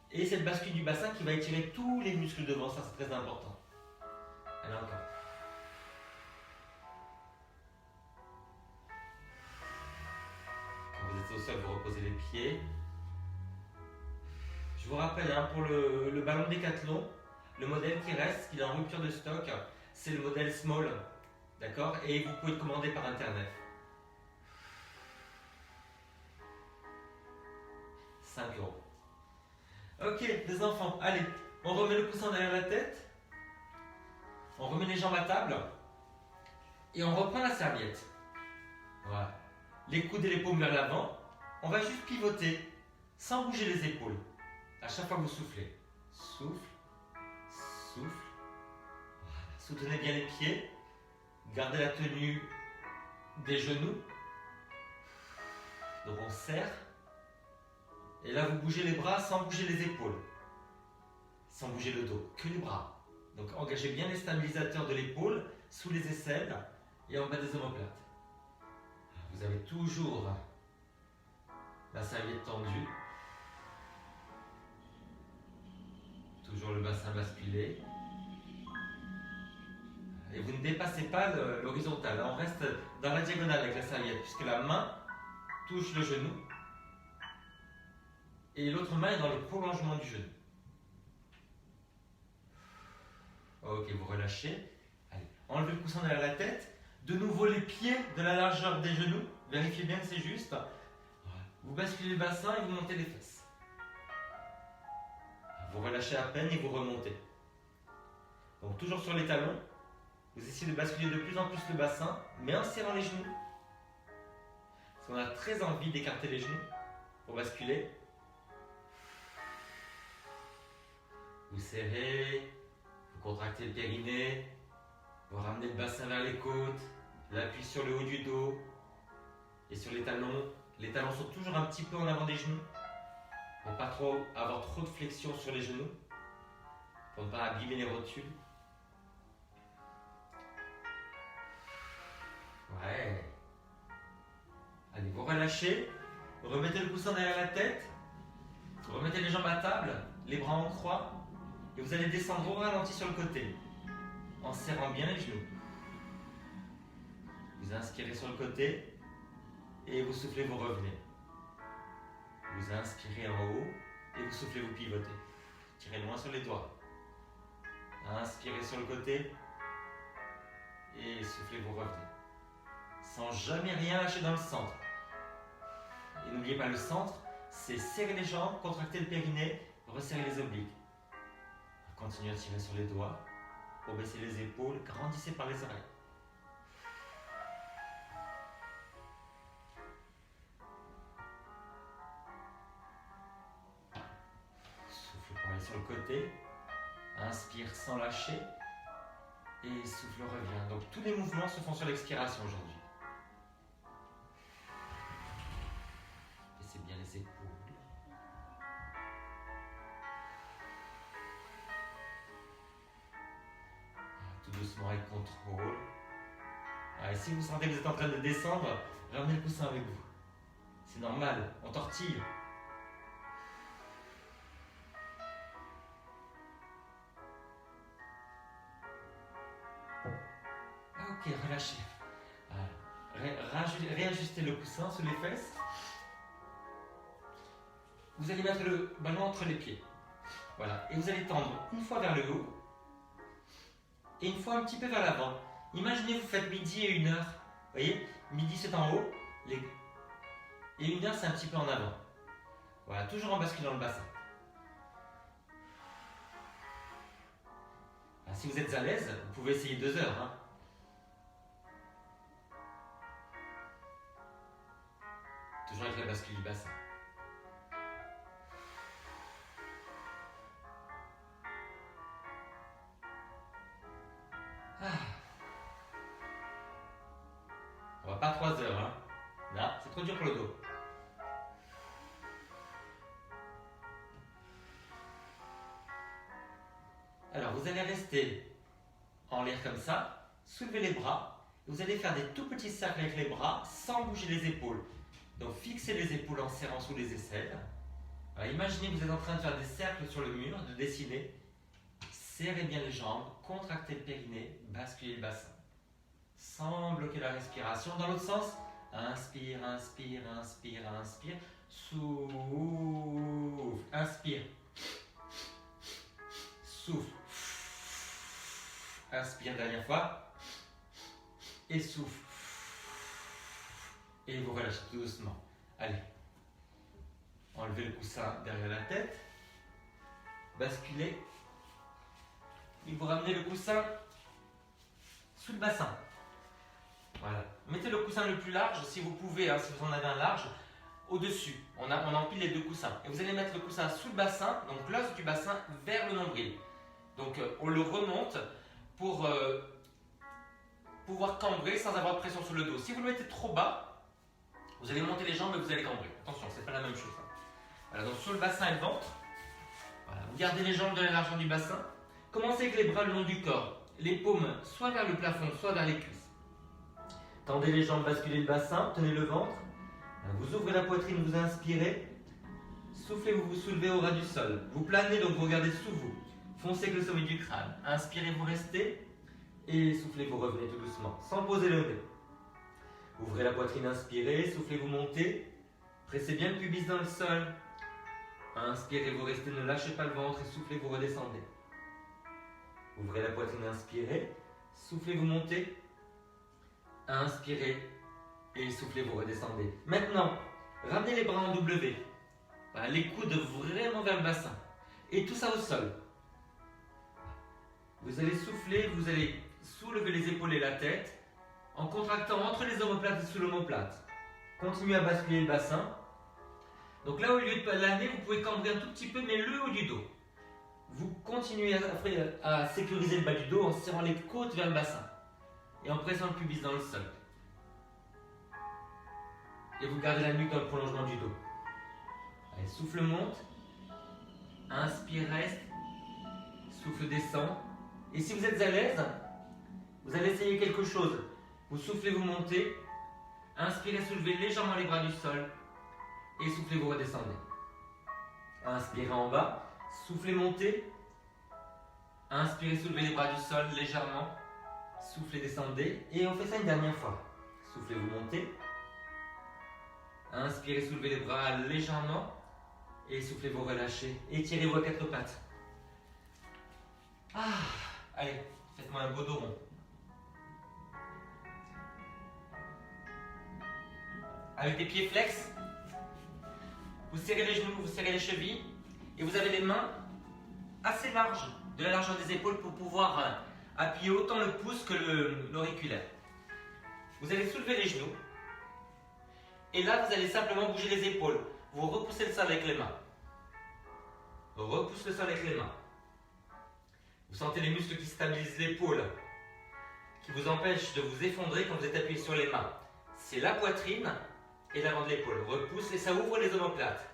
Et cette bascule du bassin qui va étirer tous les muscles devant, ça c'est très important. Allez encore. Quand vous êtes au sol, vous reposez les pieds. Je vous rappelle, hein, pour le ballon Décathlon, le modèle qui reste, qui est en rupture de stock, c'est le modèle Small. D'accord? Et vous pouvez le commander par internet. 5 €. Ok, les enfants, allez, on remet le coussin derrière la tête, on remet les jambes à table et on reprend la serviette. Voilà. Les coudes et les paumes vers l'avant, on va juste pivoter sans bouger les épaules. À chaque fois que vous soufflez. Souffle, souffle. Voilà. Soutenez bien les pieds, gardez la tenue des genoux. Donc on serre. Et là, vous bougez les bras sans bouger les épaules. Sans bouger le dos, que les bras. Donc engagez bien les stabilisateurs de l'épaule, sous les aisselles et en bas des omoplates. Vous avez toujours la serviette tendue. Toujours le bassin basculé. Et vous ne dépassez pas l'horizontale. On reste dans la diagonale avec la serviette, puisque la main touche le genou. Et l'autre main est dans le prolongement du genou. Ok, vous relâchez. Allez, enlevez le coussin derrière la tête. De nouveau les pieds de la largeur des genoux. Vérifiez bien que c'est juste. Vous basculez le bassin et vous montez les fesses. Vous relâchez à peine et vous remontez. Donc toujours sur les talons. Vous essayez de basculer de plus en plus le bassin, mais en serrant les genoux. Parce qu'on a très envie d'écarter les genoux pour basculer. Vous serrez, vous contractez le périnée, vous ramenez le bassin vers les côtes, l'appui sur le haut du dos et sur les talons. Les talons sont toujours un petit peu en avant des genoux pour ne pas avoir trop de flexion sur les genoux, pour ne pas abîmer les rotules. Ouais. Allez, vous relâchez, remettez le coussin derrière la tête, remettez les jambes à table, les bras en croix. Et vous allez descendre au ralenti sur le côté, en serrant bien les genoux. Vous inspirez sur le côté, et vous soufflez, vous revenez. Vous inspirez en haut, et vous soufflez, vous pivotez. Tirez loin sur les doigts. Inspirez sur le côté, et soufflez, vous revenez. Sans jamais rien lâcher dans le centre. Et n'oubliez pas, le centre, c'est serrer les jambes, contracter le périnée, resserrer les obliques. Continuez à tirer sur les doigts, pour baisser les épaules, grandissez par les oreilles. Souffle pour aller sur le côté, inspire sans lâcher, et souffle revient. Donc tous les mouvements se font sur l'expiration aujourd'hui. Baissez bien les épaules. Doucement avec contrôle. Et si vous sentez que vous êtes en train de descendre, ramenez le coussin avec vous. C'est normal, on tortille. Ok, relâchez. Réajustez le coussin sous les fesses. Vous allez mettre le ballon entre les pieds. Voilà, et vous allez tendre une fois vers le haut. Et une fois un petit peu vers l'avant. Imaginez vous faites midi et 1h. Vous voyez, midi c'est en haut, et 1h c'est un petit peu en avant. Voilà, toujours en basculant le bassin. Alors, si vous êtes à l'aise, vous pouvez essayer 2 heures. Hein. Toujours avec la bascule du bassin. On va pas 3 heures, hein. Là, c'est trop dur pour le dos. Alors, vous allez rester en l'air comme ça, soulevez les bras Vous allez faire des tout petits cercles avec les bras sans bouger les épaules. Donc fixez les épaules en serrant sous les aisselles. Alors, imaginez que vous êtes en train de faire des cercles sur le mur, de dessiner. Serrez bien les jambes, contractez le périnée, basculez le bassin. Sans bloquer la respiration. Dans l'autre sens, inspire, inspire, inspire, inspire. Souffle, inspire. Souffle. Inspire, dernière fois. Et souffle. Et vous relâchez tout doucement. Allez. Enlevez le coussin derrière la tête. Basculez. Et vous ramenez le coussin sous le bassin. Voilà. Mettez le coussin le plus large, si vous pouvez, si vous en avez un large, au-dessus. On empile les deux coussins. Et vous allez mettre le coussin sous le bassin, donc l'os du bassin vers le nombril. Donc on le remonte pour pouvoir cambrer sans avoir de pression sur le dos. Si vous le mettez trop bas, vous allez monter les jambes et vous allez cambrer. Attention, c'est pas la même chose. Voilà, donc sur le bassin et le ventre. Voilà. Vous gardez les jambes de la largeur du bassin. Commencez avec les bras le long du corps. Les paumes soit vers le plafond, soit vers les cuisses. Tendez les jambes, basculez le bassin, tenez le ventre. Vous ouvrez la poitrine, vous inspirez. Soufflez, vous vous soulevez au ras du sol. Vous planez, donc vous regardez sous vous. Foncez avec le sommet du crâne. Inspirez, vous restez. Et soufflez, vous revenez tout doucement, sans poser le nez. Ouvrez la poitrine, inspirez. Soufflez, vous montez. Pressez bien le pubis dans le sol. Inspirez, vous restez, ne lâchez pas le ventre. Et soufflez, vous redescendez. Ouvrez la poitrine, inspirez. Soufflez, vous montez. Inspirez. Et soufflez, vous redescendez. Maintenant, ramenez les bras en W. Voilà, les coudes vraiment vers le bassin. Et tout ça au sol. Vous allez souffler, vous allez soulever les épaules et la tête en contractant entre les omoplates et sous l'omoplate. Continuez à basculer le bassin. Donc là, au lieu de planer, vous pouvez cambrer un tout petit peu, mais le haut du dos. Vous continuez à sécuriser le bas du dos en serrant les côtes vers le bassin et en pressant le pubis dans le sol. Et vous gardez la nuque dans le prolongement du dos. Allez, souffle monte. Inspire, reste. Souffle descend. Et si vous êtes à l'aise, vous allez essayer quelque chose. Vous soufflez, vous montez. Inspirez, soulevez légèrement les bras du sol. Et soufflez, vous redescendez. Inspirez en bas. Soufflez, montez. Inspirez, soulevez les bras du sol légèrement. Soufflez, descendez. Et on fait ça une dernière fois. Soufflez, vous montez. Inspirez, soulevez les bras légèrement. Et soufflez, vous relâchez. Étirez vos quatre pattes. Allez, faites-moi un beau dos rond. Avec des pieds flex, vous serrez les genoux, vous serrez les chevilles. Et vous avez les mains assez larges, de la largeur des épaules, pour pouvoir appuyer autant le pouce que l'auriculaire. Vous allez soulever les genoux. Et là, vous allez simplement bouger les épaules. Vous repoussez le sol avec les mains. Repousse le sol avec les mains. Vous sentez les muscles qui stabilisent l'épaule, qui vous empêchent de vous effondrer quand vous êtes appuyé sur les mains. C'est la poitrine et l'avant de l'épaule. Repousse et ça ouvre les omoplates.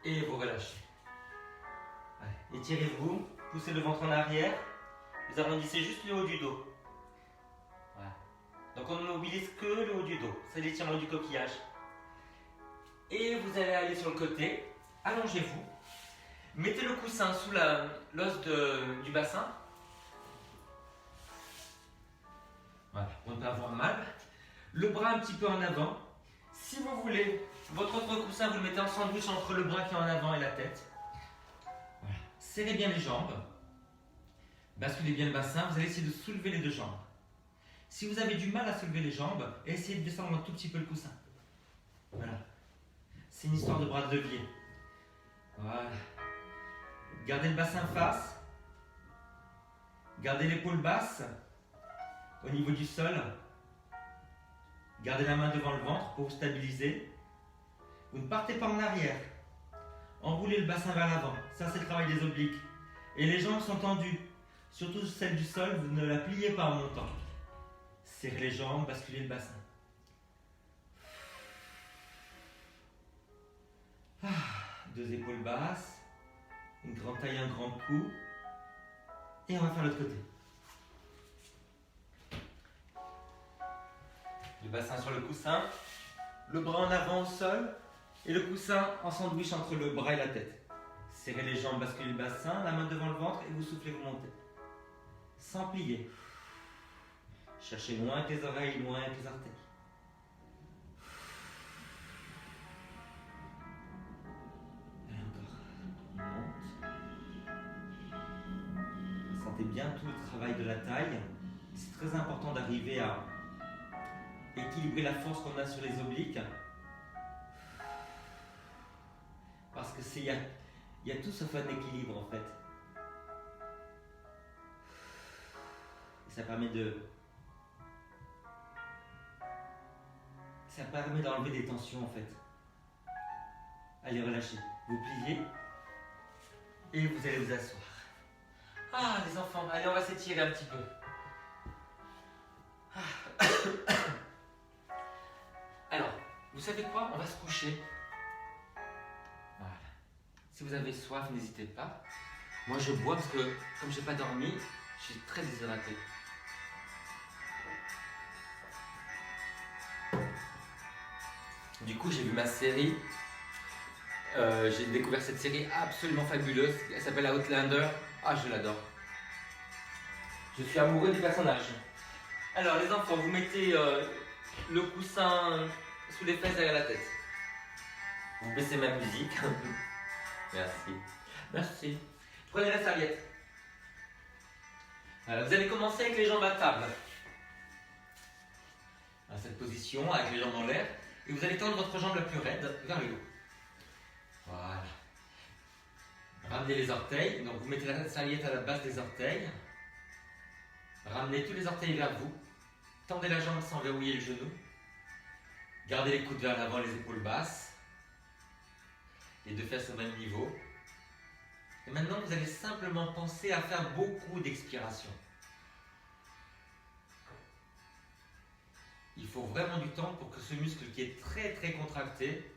Et vous relâchez. Allez, étirez-vous, poussez le ventre en arrière. Vous arrondissez juste le haut du dos. Voilà. Donc on ne mobilise que le haut du dos. C'est l'étirement du coquillage. Et vous allez aller sur le côté. Allongez-vous. Mettez le coussin sous l'os du bassin. Voilà, pour ne pas avoir mal. Le bras un petit peu en avant. Si vous voulez, votre autre coussin, vous le mettez en sandwich entre le bras qui est en avant et la tête. Voilà. Serrez bien les jambes. Basculez bien le bassin. Vous allez essayer de soulever les deux jambes. Si vous avez du mal à soulever les jambes, essayez de descendre un tout petit peu le coussin. Voilà. C'est une histoire de bras de levier. Voilà. Gardez le bassin face. Gardez l'épaule basse au niveau du sol. Gardez la main devant le ventre pour vous stabiliser. Vous ne partez pas en arrière. Enroulez le bassin vers l'avant. Ça, c'est le travail des obliques. Et les jambes sont tendues. Surtout celle du sol, vous ne la pliez pas en montant. Serrez les jambes, basculez le bassin. Deux épaules basses. Une grande taille, un grand cou. Et on va faire l'autre côté. Le bassin sur le coussin, le bras en avant au sol et le coussin en sandwich entre le bras et la tête. Serrez les jambes, basculez le bassin, la main devant le ventre et vous soufflez, vous montez. Sans plier. Cherchez loin avec les oreilles, loin avec les orteils. Et encore. Monte. Sentez bien tout le travail de la taille. C'est très important d'arriver à équilibrer la force qu'on a sur les obliques. Parce que il y a tout sauf un équilibre en fait. Et ça permet d'enlever des tensions en fait. Allez, relâchez. Vous pliez et vous allez vous asseoir. Ah, les enfants, allez, on va s'étirer un petit peu. Alors, vous savez quoi? On va se coucher. Voilà. Si vous avez soif, n'hésitez pas. Moi, je bois parce que, comme je n'ai pas dormi, je suis très déshydraté. Du coup, j'ai vu ma série. J'ai découvert cette série absolument fabuleuse. Elle s'appelle Outlander. Ah, je l'adore. Je suis amoureux du personnage. Alors, les enfants, vous mettez le coussin sous les fesses derrière la tête. Vous baissez ma musique. Merci. Merci. Prenez la serviette. Alors, vous allez commencer avec les jambes à table. Dans cette position, avec les jambes en l'air. Et vous allez tendre votre jambe la plus raide vers le haut. Voilà. Ramenez les orteils. Donc, vous mettez la serviette à la base des orteils. Ramenez tous les orteils vers vous. Tendez la jambe sans verrouiller le genou. Gardez les coudes vers l'avant, les épaules basses. Les deux fesses au même niveau. Et maintenant, vous allez simplement penser à faire beaucoup d'expirations. Il faut vraiment du temps pour que ce muscle qui est très très contracté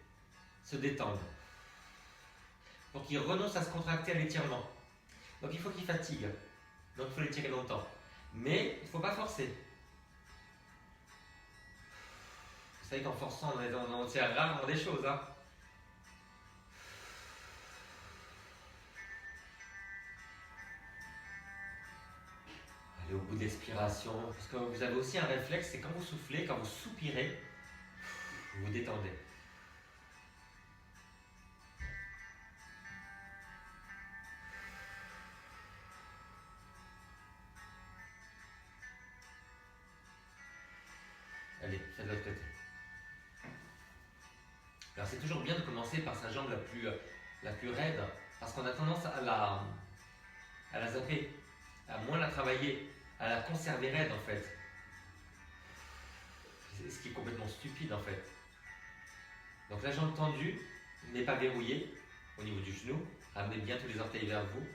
se détende. Pour qu'il renonce à se contracter à l'étirement. Donc il faut qu'il fatigue. Donc il faut l'étirer longtemps. Mais il ne faut pas forcer. Vous savez qu'en forçant, on tient rarement des choses. Hein. Allez au bout de l'expiration. Parce que vous avez aussi un réflexe, c'est quand vous soufflez, quand vous soupirez, vous vous détendez. Allez, faites de l'autre côté. Alors c'est toujours bien de commencer par sa jambe la plus raide, parce qu'on a tendance à la zapper, à moins la travailler, à la conserver raide en fait. C'est ce qui est complètement stupide en fait. Donc la jambe tendue, mais pas verrouillée au niveau du genou. Ramenez bien tous les orteils vers vous.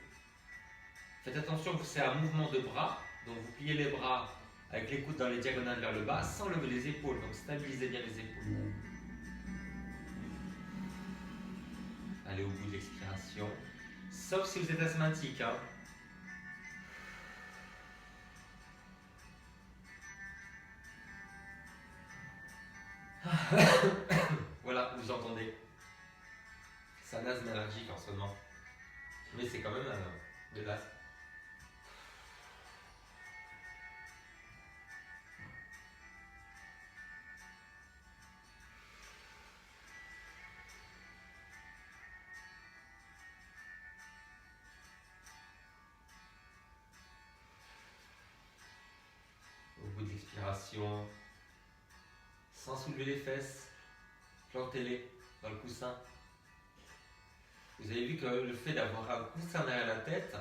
Faites attention, c'est un mouvement de bras, donc vous pliez les bras avec les coudes dans les diagonales vers le bas, sans lever les épaules, donc stabilisez bien les épaules. Allez au bout de l'expiration, sauf si vous êtes asthmatique. Hein. Voilà, vous entendez. C'est un asthme allergique en ce moment. Mais c'est quand même de l'asthme. Au bout de l'expiration, sans soulever les fesses, plantez-les dans le coussin. Vous avez vu que le fait d'avoir un coussin derrière la tête,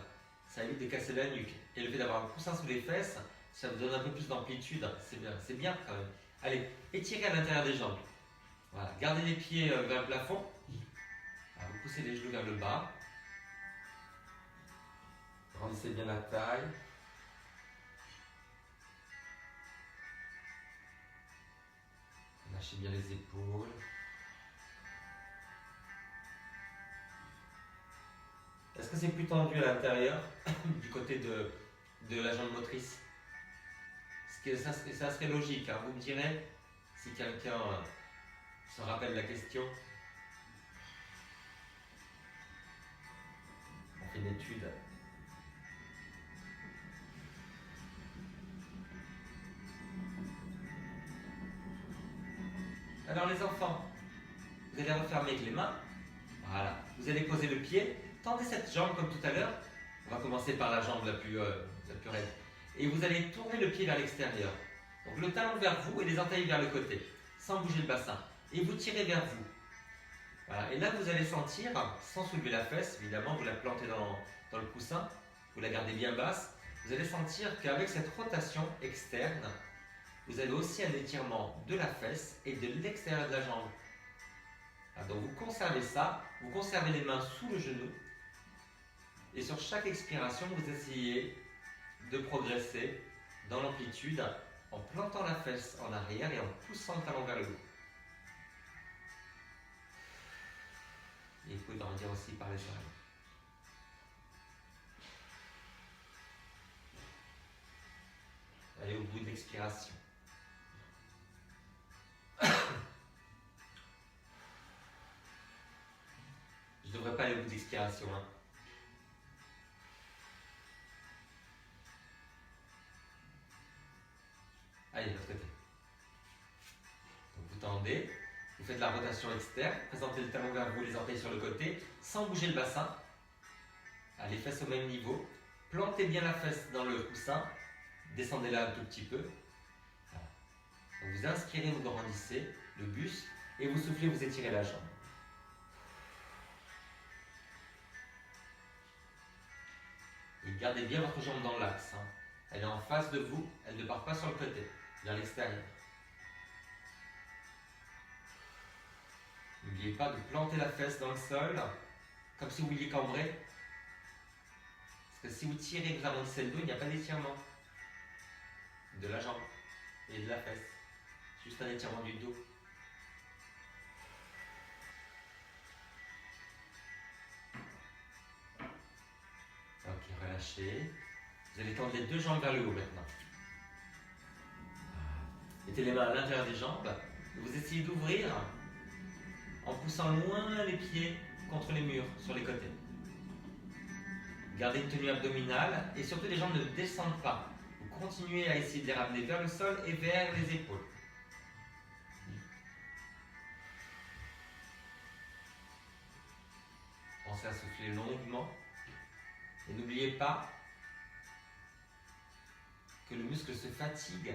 ça évite de casser la nuque. Et le fait d'avoir un coussin sous les fesses, ça vous donne un peu plus d'amplitude. C'est bien quand même. Allez, étirez à l'intérieur des jambes. Voilà, gardez les pieds vers le plafond. Alors, vous poussez les genoux vers le bas. Grandissez bien la taille. Lâchez bien les épaules. Est-ce que c'est plus tendu à l'intérieur, du côté de la jambe motrice? Ça serait logique, hein. Vous me direz, Si quelqu'un se rappelle la question, on fait une étude. Alors les enfants, vous allez refermer avec les mains. Voilà. Vous allez poser le pied, tendez cette jambe comme tout à l'heure. On va commencer par la jambe la plus raide. Et vous allez tourner le pied vers l'extérieur. Donc le talon vers vous et les orteils vers le côté, sans bouger le bassin. Et vous tirez vers vous. Voilà. Et là, vous allez sentir, sans soulever la fesse, évidemment, vous la plantez dans le coussin, vous la gardez bien basse. Vous allez sentir qu'avec cette rotation externe, vous avez aussi un étirement de la fesse et de l'extérieur de la jambe. Donc vous conservez ça, vous conservez les mains sous le genou et sur chaque expiration, vous essayez de progresser dans l'amplitude en plantant la fesse en arrière et en poussant le talon vers le haut. Et vous pouvez grandir aussi par les oreilles. Allez au bout de l'expiration. Je ne devrais pas aller au bout de l'expiration. Allez, de l'autre côté. Donc vous tendez, vous faites la rotation externe, présentez le talon vers vous, les orteils sur le côté, sans bouger le bassin. Les fesses au même niveau. Plantez bien la fesse dans le coussin, descendez-la un tout petit peu. Voilà. Donc vous inspirez, vous grandissez le buste et vous soufflez, vous étirez la jambe. Et gardez bien votre jambe dans l'axe. Elle est en face de vous, elle ne part pas sur le côté, vers l'extérieur. N'oubliez pas de planter la fesse dans le sol, comme si vous vouliez cambrer. Parce que si vous tirez, vous arrondissez le dos, il n'y a pas d'étirement de la jambe et de la fesse. Juste un étirement du dos. Ok, relâchez. Vous allez tendre les deux jambes vers le haut maintenant. Mettez les mains à l'intérieur des jambes. Et vous essayez d'ouvrir en poussant loin les pieds contre les murs sur les côtés. Gardez une tenue abdominale et surtout les jambes ne descendent pas. Vous continuez à essayer de les ramener vers le sol et vers les épaules. Pensez à souffler longuement. Et n'oubliez pas que le muscle se fatigue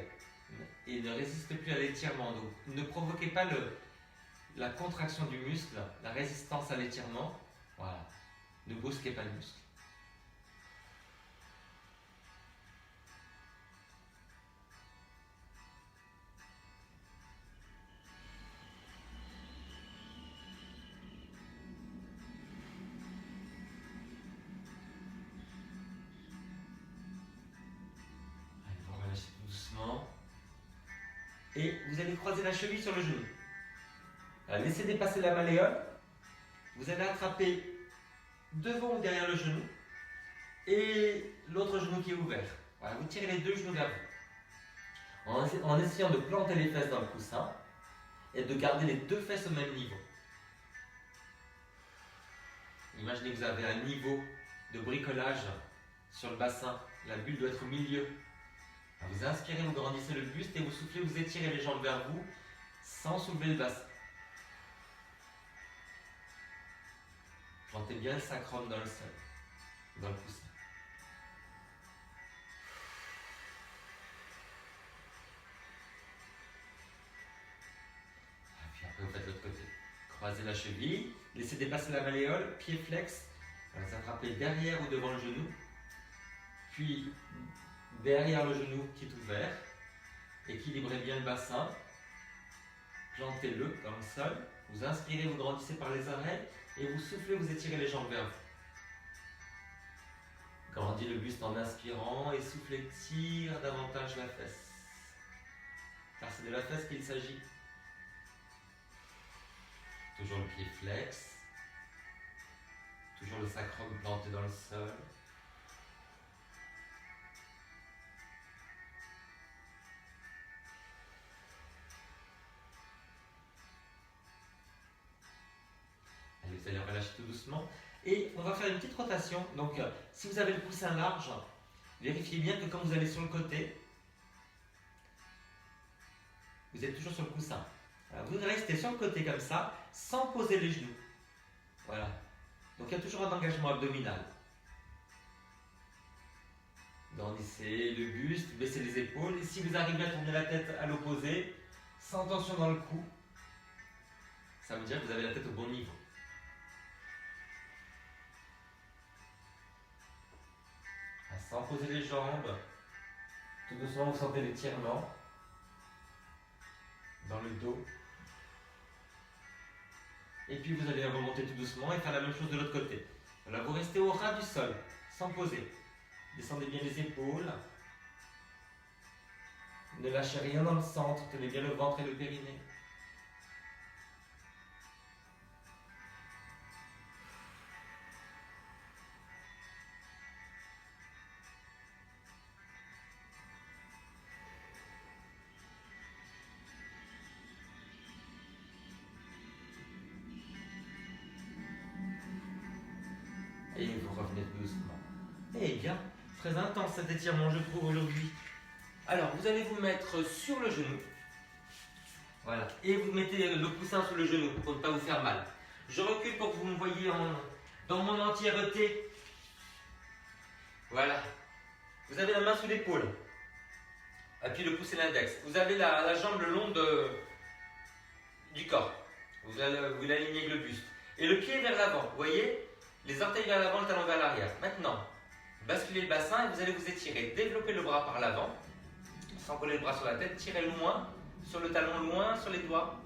et ne résiste plus à l'étirement. Donc ne provoquez pas la contraction du muscle, la résistance à l'étirement. Voilà. Ne brusquez pas le muscle. Et vous allez croiser la cheville sur le genou. Alors, laissez dépasser la malléole. Vous allez attraper devant ou derrière le genou et l'autre genou qui est ouvert. Voilà, vous tirez les deux genoux vers vous. En essayant de planter les fesses dans le coussin et de garder les deux fesses au même niveau. Imaginez que vous avez un niveau de bricolage sur le bassin. La bulle doit être au milieu. Vous inspirez, vous grandissez le buste et vous soufflez, vous étirez les jambes vers vous sans soulever le bassin. Plantez bien le sacrum dans le sol, dans le coussin. Et puis après, vous faites l'autre côté. Croisez la cheville, laissez dépasser la malléole, pied flex. Vous attrapez derrière ou devant le genou. Puis derrière le genou qui est ouvert. Équilibrez bien le bassin. Plantez-le dans le sol. Vous inspirez, vous grandissez par les oreilles. Et vous soufflez, vous étirez les jambes vers vous. Grandis le buste en inspirant et soufflez, tire davantage la fesse. Car c'est de la fesse qu'il s'agit. Toujours le pied flex. Toujours le sacrum planté dans le sol. lâchez tout doucement. Et on va faire une petite rotation. Donc, si vous avez le coussin large, vérifiez bien que quand vous allez sur le côté, vous êtes toujours sur le coussin. Alors, vous restez sur le côté comme ça, sans poser les genoux. Voilà. Donc, il y a toujours un engagement abdominal. Grandissez le buste, baissez les épaules. Et si vous arrivez à tourner la tête à l'opposé, sans tension dans le cou, ça veut dire que vous avez la tête au bon niveau. Sans poser les jambes, tout doucement vous sentez l'étirement dans le dos. Et puis vous allez remonter tout doucement et faire la même chose de l'autre côté. Voilà, vous restez au ras du sol, sans poser. Descendez bien les épaules. Ne lâchez rien dans le centre, tenez bien le ventre et le périnée. Et vous revenez doucement. Eh bien, très intense cet étirement, je trouve, aujourd'hui. Alors, vous allez vous mettre sur le genou. Voilà. Et vous mettez le coussin sous le genou pour ne pas vous faire mal. Je recule pour que vous me voyez dans mon entièreté. Voilà. Vous avez la main sous l'épaule. Appuyez le pouce et l'index. Vous avez la jambe le long du corps. Vous l'alignez avec le buste. Et le pied vers l'avant. Vous voyez? Les orteils vers l'avant, le talon vers l'arrière. Maintenant, basculez le bassin et vous allez vous étirer. Développez le bras par l'avant, sans coller le bras sur la tête. Tirez loin, sur le talon, loin, sur les doigts.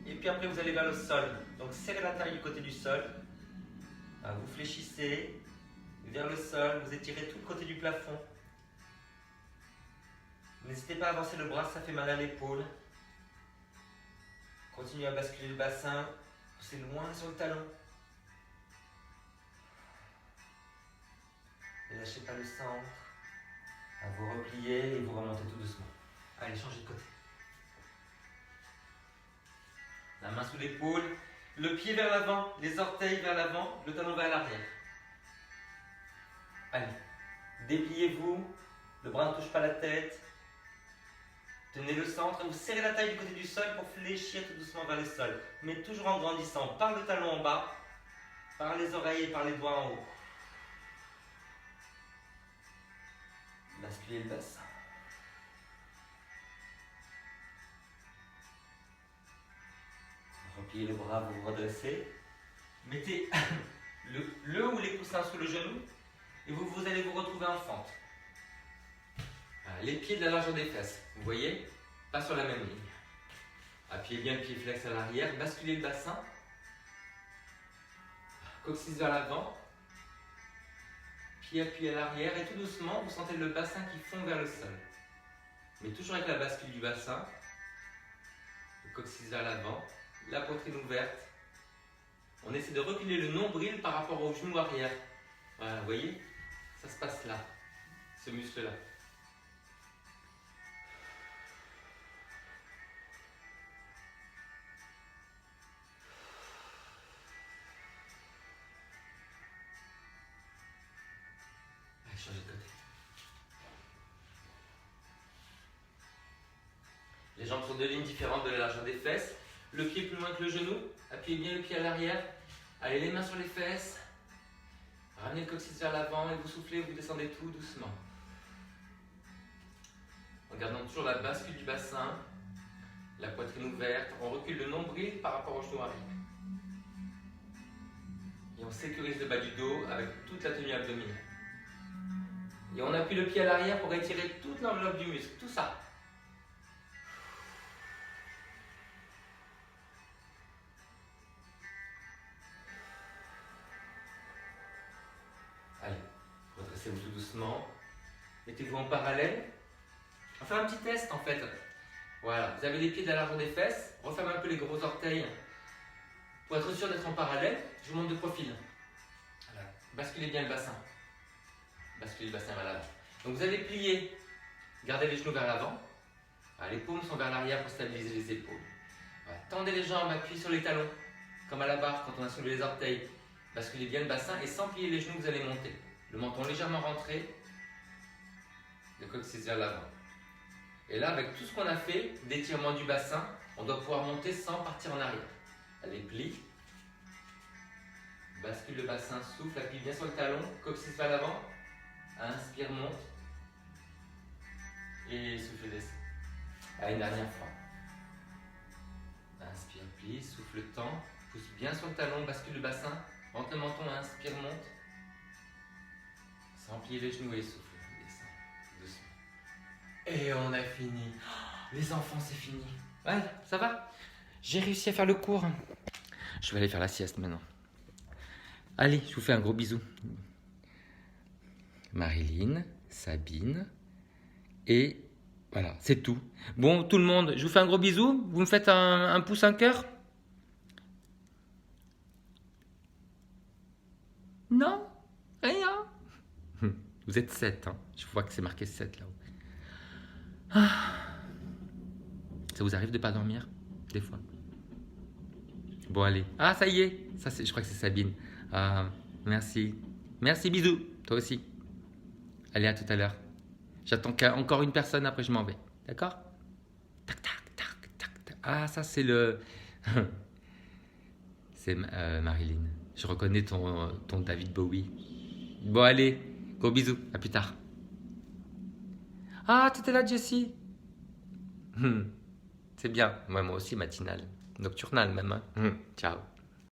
Et puis après, vous allez vers le sol. Donc, serrez la taille du côté du sol. Vous fléchissez vers le sol. Vous étirez tout le côté du plafond. N'hésitez pas à avancer le bras, ça fait mal à l'épaule. Continuez à basculer le bassin. Poussez loin sur le talon. Ne lâchez pas le centre. À vous replier et vous remontez tout doucement. Allez, changez de côté. La main sous l'épaule, le pied vers l'avant, les orteils vers l'avant, le talon vers l'arrière. Allez, dépliez-vous, le bras ne touche pas la tête. Tenez le centre, vous serrez la taille du côté du sol pour fléchir tout doucement vers le sol. Mais toujours en grandissant, par le talon en bas, par les oreilles et par les doigts en haut. Basculez le bassin. Repliez le bras, vous vous redressez. Mettez le ou les coussins sous le genou et vous allez vous retrouver en fente. Voilà, les pieds de la largeur des fesses, vous voyez? Pas sur la même ligne. Appuyez bien le pied flex à l'arrière, basculez le bassin. Coccyx vers l'avant. Pied appuyé à l'arrière et tout doucement, vous sentez le bassin qui fond vers le sol. Mais toujours avec la bascule du bassin. Le coccyx vers l'avant, la poitrine ouverte. On essaie de reculer le nombril par rapport au genou arrière. Voilà, vous voyez? Ça se passe là, ce muscle-là. Changer de côté. Les jambes sont deux lignes différentes de la largeur des fesses. Le pied plus loin que le genou. Appuyez bien le pied à l'arrière. Allez, les mains sur les fesses. Ramenez le coccyx vers l'avant et vous soufflez, vous descendez tout doucement. En gardant toujours la bascule du bassin, la poitrine ouverte. On recule le nombril par rapport au genou arrière. Et on sécurise le bas du dos avec toute la tenue abdominale. Et on appuie le pied à l'arrière pour étirer toute l'enveloppe du muscle, tout ça. Allez, redressez-vous tout doucement. Mettez-vous en parallèle. On va faire un petit test en fait. Voilà, vous avez les pieds de la largeur des fesses. Refermez un peu les gros orteils. Pour être sûr d'être en parallèle, je vous montre de profil. Voilà. Basculez bien le bassin. Basculez le bassin vers l'avant. Donc vous allez plier, gardez les genoux vers l'avant. Voilà, les paumes sont vers l'arrière pour stabiliser les épaules. Voilà, tendez les jambes, appuyez sur les talons, comme à la barre quand on a soulevé les orteils. Basculez bien le bassin et sans plier les genoux, vous allez monter. Le menton légèrement rentré, le coccyx vers l'avant. Et là, avec tout ce qu'on a fait, d'étirement du bassin, on doit pouvoir monter sans partir en arrière. Allez, plie. Bascule le bassin, souffle, appuie bien sur le talon, coccyx vers l'avant. Inspire, monte. Et souffle, descend. Allez, une dernière fois. Inspire, plie, souffle, tend. Pousse bien sur le talon, bascule le bassin. Rentre le menton, inspire, monte. Sans plier les genoux et souffle, descend. Doucement. Et on a fini. Oh, les enfants, c'est fini. Ouais, ça va? J'ai réussi à faire le cours. Je vais aller faire la sieste maintenant. Allez, je vous fais un gros bisou. Marilyn, Sabine, et voilà, c'est tout. Bon, tout le monde, je vous fais un gros bisou. Vous me faites un pouce, un cœur? Non? Rien? Vous êtes 7, hein. Je vois que c'est marqué 7 là-haut. Ah. Ça vous arrive de ne pas dormir? Des fois. Bon, allez. Ah, ça y est. Ça, je crois que c'est Sabine. Ah, merci. Merci, bisous. Toi aussi. Allez, à tout à l'heure. J'attends encore une personne, après je m'en vais. D'accord? Tac, tac, tac, tac, tac. Ah, ça, c'est le... c'est Marilyn. Je reconnais ton David Bowie. Bon, allez. Gros bisous. À plus tard. Ah, tu étais là, Jessie? C'est bien. Moi aussi, matinale. Nocturnale même. Hein. Ciao.